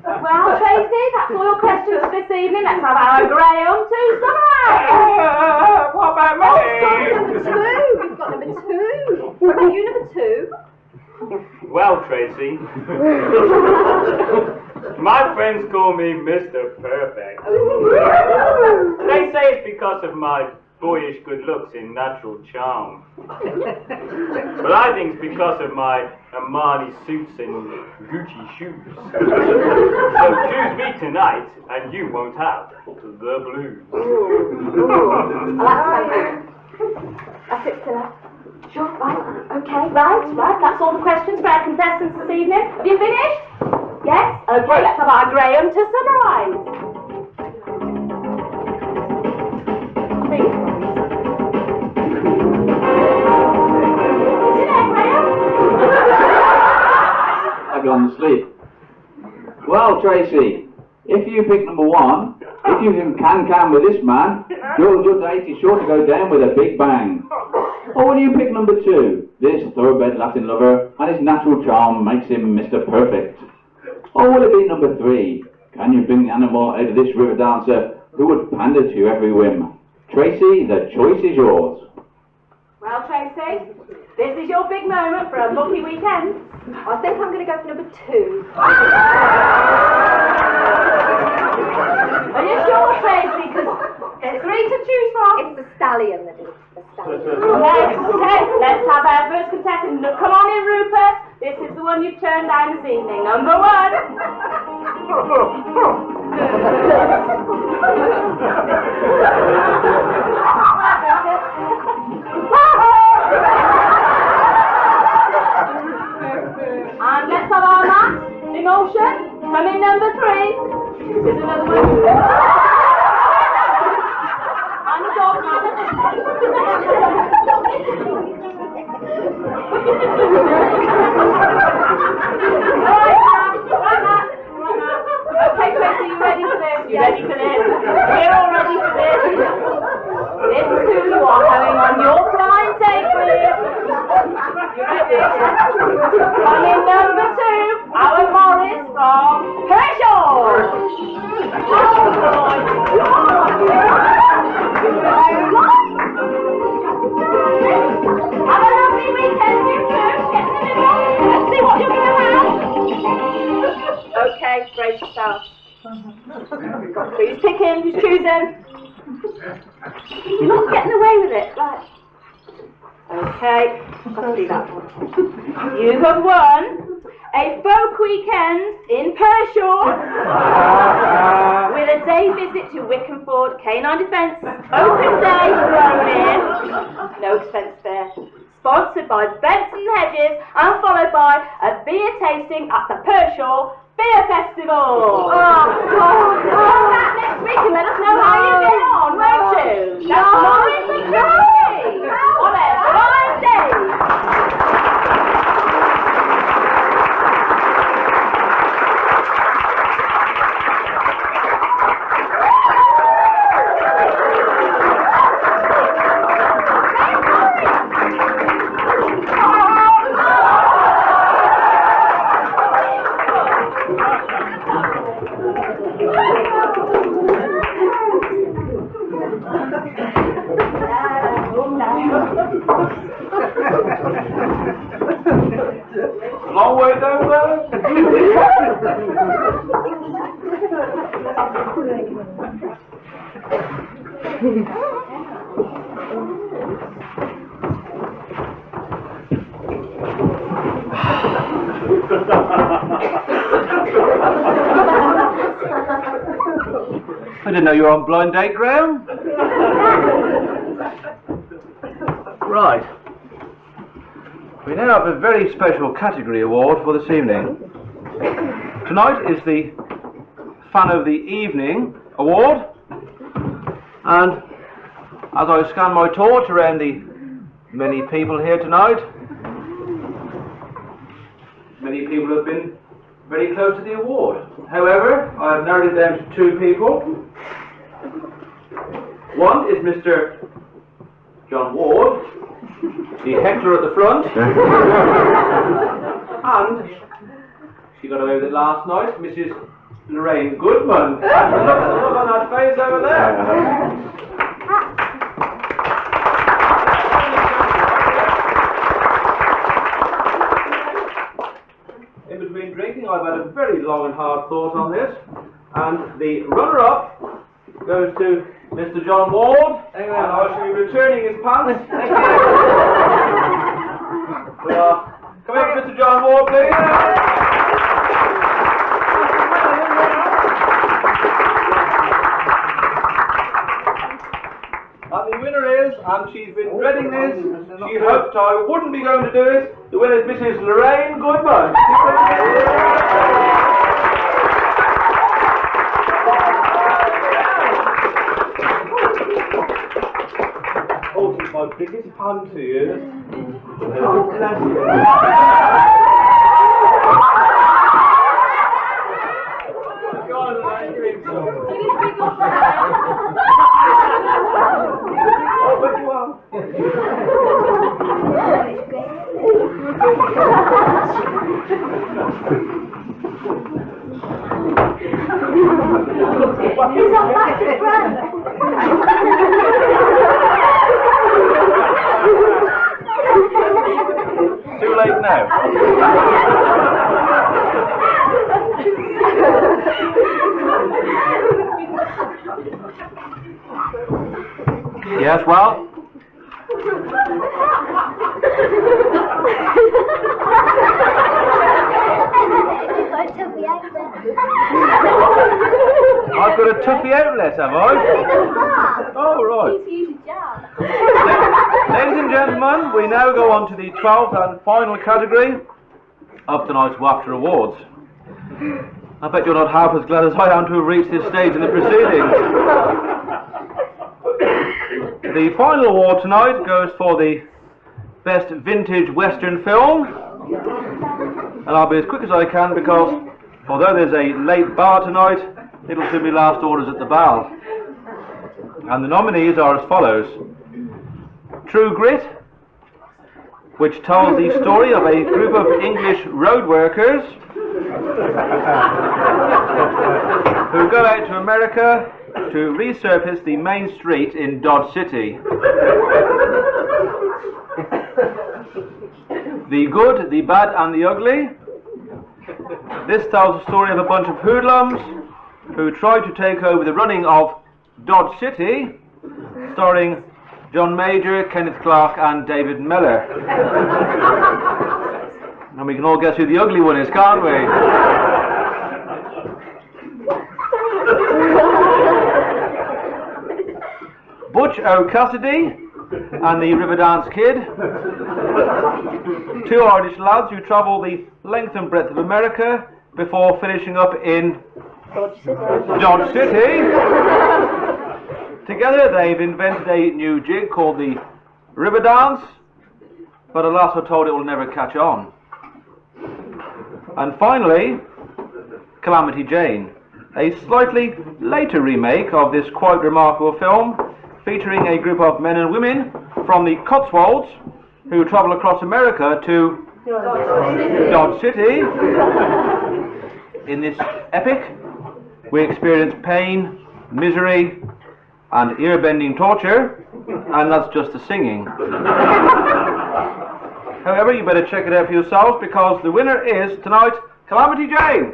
Well, Tracy, that's all your questions for this evening. Let's have our Graham to summarise. What about me? Oh, sorry, number 2. We've got number 2. What about you, number 2? Well, Tracy, my friends call me Mr. Perfect. They say it's because of my boyish good looks and natural charm. But I think it's because of my Armani suits and Gucci shoes. So choose me tonight and you won't have the blues. I like the That's it, Stella. Sure, right, okay, right, that's all the questions for our contestants this evening. Have you finished? Yes? Okay, let's have our Graham to summarise. I've gone to sleep. Well, Tracy, if you pick number 1, if you can with this man, your date is sure to go down with a big bang. Or will you pick number 2, this thoroughbred Latin lover, and his natural charm makes him Mr. Perfect? Or will it be number 3, can you bring the animal out of this river dancer who would pander to every whim. Tracy, the choice is yours. Well, Tracy, this is your big moment for a lucky weekend. I think I'm going to go for number 2. Are you sure, Tracy? Because there's 3 to choose from. It's the stallion that is. The stallion. Okay, let's have our first contestant. Come on in, Rupert. This is the one you've turned down this evening. Number 1. And let's have our match. Emotion. Come in, number 3. This is another one. And the dog now. Okay, Tracy, you ready for this? You ready for this? We're all ready for this. This is who you are going on your blind date with. You ready? Coming number 2, our Morris from Pershore. Have a lovely weekend, you two. Get in the middle. Let's see what you're going to have. Okay, brace yourself. Who's picking? Who's choosing? You're not getting away with it, right? Okay, let's do that one. You have won a folk weekend in Pershore with a day visit to Wickenford Canine Defence. Open day thrown in, no expense there. Sponsored by Benson Hedges and followed by a beer tasting at the Pershore Beer Festival. Come back next week and let us know how you get on, won't you? That's Morris and Tracy on a blind date. Long way down there. I didn't know you were on blind date, Graham. Right. We now have a very special category award for this evening. Tonight is the Fan of the Evening Award, and as I scan my torch around the many people here tonight, many people have been very close to the award. However, I have narrowed it down to 2 people. One is Mr. John Ward, the heckler at the front, and she got away with it last night, Mrs. Lorraine Goodman. And look at the look on that face over there. In between drinking, I've had a very long and hard thought on this, and the runner-up goes to Mr. John Ward, and I shall be returning his pants. Come in, Mr. John Ward, please. And the winner is, and she's been dreading this, she hoped I wouldn't be going to do it, the winner is Mrs. Lorraine Goodman. Oh, it's my biggest fan to you. Oh, bless you. Oh, but you are. He's on back. Too late now. Yes, well? I've got a tuffy outlet, have I? Oh, right. Ladies and gentlemen, we now go on to the 12th and final category of tonight's WAFTA Awards. I bet you're not half as glad as I am to have reached this stage in the proceedings. The final award tonight goes for the Best Vintage Western Film. And I'll be as quick as I can because, although there's a late bar tonight, it'll soon be last orders at the bell. And the nominees are as follows. True Grit, which tells the story of a group of English road workers who go out to America to resurface the main street in Dodge City. The Good, the Bad and the Ugly. This tells the story of a bunch of hoodlums who tried to take over the running of Dodge City, starring John Major, Kenneth Clark and David Miller. And we can all guess who the ugly one is, can't we? Butch O'Cassidy and the Riverdance Kid. Two Irish lads who travel the length and breadth of America before finishing up in Dodge City. Together they've invented a new jig called the Riverdance, but alas, we're told it will never catch on. And finally, Calamity Jane, a slightly later remake of this quite remarkable film, featuring a group of men and women from the Cotswolds who travel across America to Dodge City. In this epic, we experience pain, misery, and ear-bending torture, and that's just the singing. However, you better check it out for yourselves because the winner is, tonight, Calamity Jane!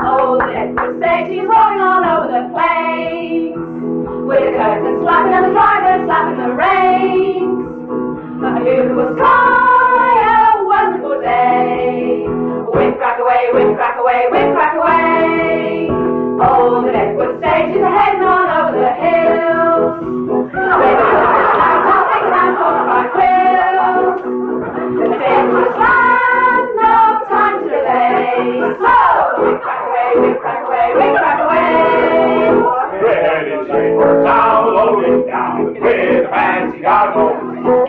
Oh, the Edward stage is rolling all over the place, with the curtains slapping and the driver slapping the reins. And it was quite a wonderful day. Whip crack away, whip crack away, whip crack away. Oh, the Edward stage is heading on over the hills. I'll take down for my quills. The dangerous land, no time to delay. So, whip crack away, whip crack away, whip crack away. We're headed straight for town, loading down with fancy cargo.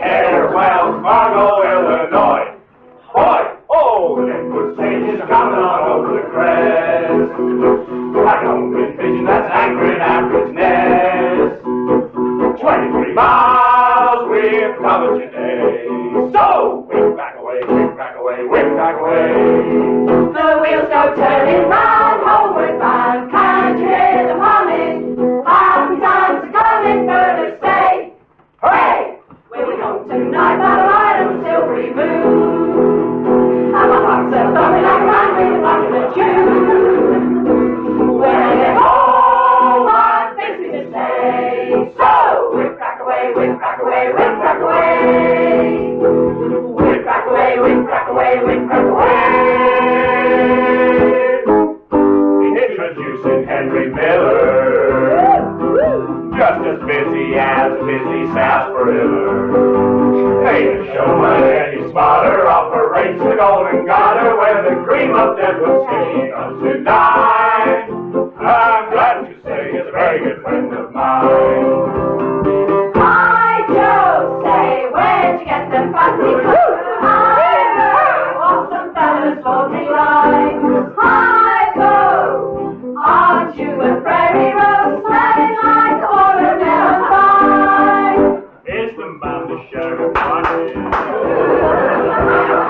Air Wells, Fargo, Illinois. Boy, oh, the Edward stage is coming on over the crest. I don't envision that's anchoring after its nest. 23 miles we've covered today. So, whip back away, whip back away, whip back away. The wheels go turning round, homeward bound. Can't you hear them humming? Happy times are coming, further stay. Hooray! We'll be home tonight by the light of the silvery moon. And my heart's a thumping like a man with a bucket of June. When I get home, I'm fixing to say. So, whip crack away, whip crack away, whip crack away. Whip crack away, whip crack away, whip crack away. Introducing Henry Miller. Just as busy as a busy sarsaparilla. Ain't a showman any smarter, operates the Golden Garter when the cream of Deadwood City comes to dine. I'm glad to say he's a very good friend of mine. Hi, Joe, say, where'd you get them fancy clothes? Hi, awesome fellas for me line. Hi, Joe, aren't you a prairie rose, smelling like watermelon pie? It's the man, the sheriff, watching.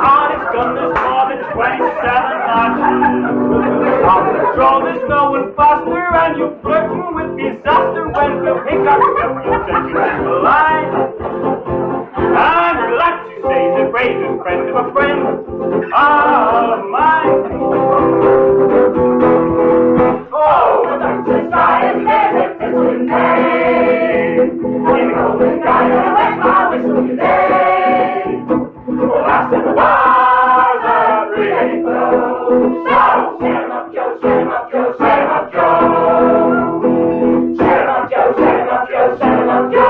Hardest gun, there's more than 27 matches. Draw this going faster and you're flirting with disaster when we'll pick up your sentimental line. I'm glad to say he's a great friend of a friend of mine. Oh, the sky is never in May. In the golden garden, I wet my whistle today. Oh, last of the bars are free and flow. So, set 'em up, Joe, set 'em up, Joe, set 'em up, Joe. Set 'em up, Joe, set 'em up, Joe, set 'em up, Joe.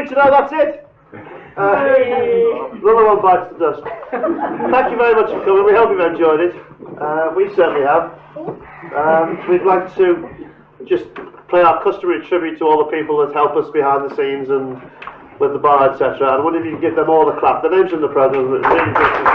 To know that's it. Another one bites the dust. Thank you very much for coming. We hope you've enjoyed it. We certainly have. We'd like to just play our customary tribute to all the people that help us behind the scenes and with the bar, etc. And I wonder if you could give them all a clap. The names in the program are really good.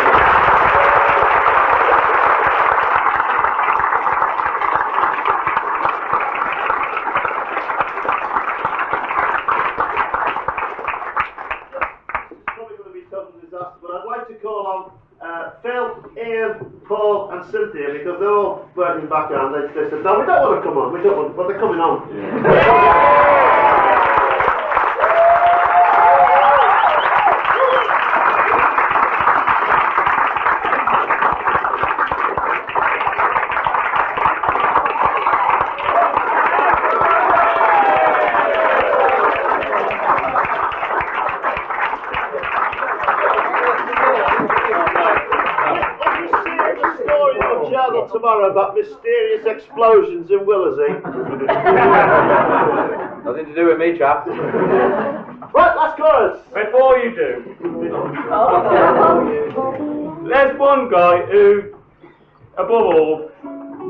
Paul and Cynthia, because they're all working in the background, they said, no, we don't want to come on, we don't want, but they're coming on. Tomorrow about mysterious explosions in Willersey. Nothing to do with me, chap. Right, last chorus. Before you do, there's one guy who, above all,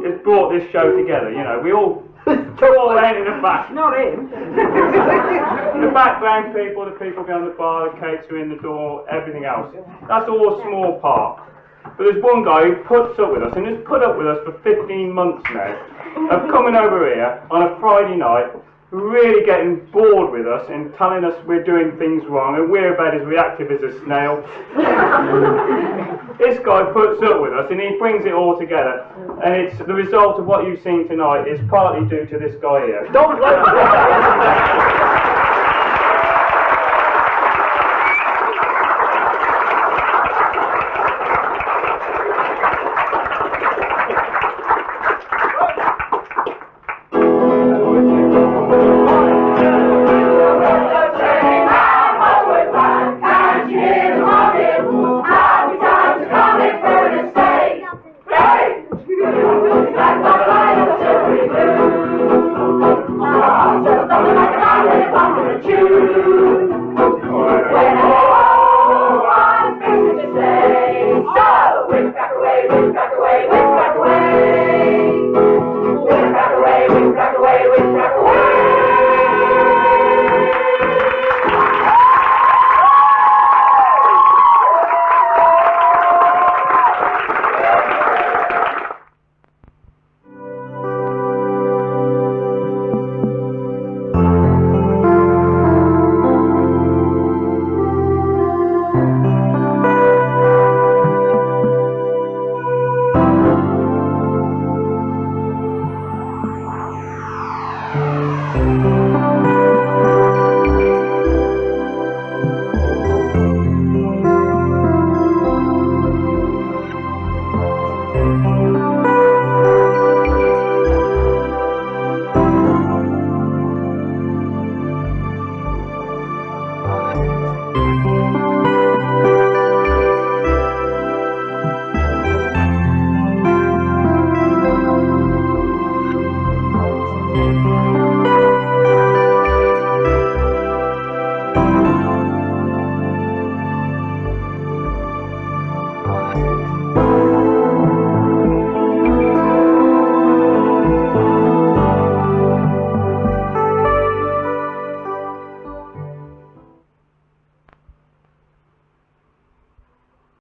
has brought this show together. You know, we all in the back. Not him. The background people, the people behind the bar, the catering, the door, everything else. That's all a small part. But there's one guy who puts up with us, and has put up with us for 15 months now, of coming over here on a Friday night, really getting bored with us and telling us we're doing things wrong and we're about as reactive as a snail. This guy puts up with us and he brings it all together, and it's the result of what you've seen tonight is partly due to this guy here. Don't blame him.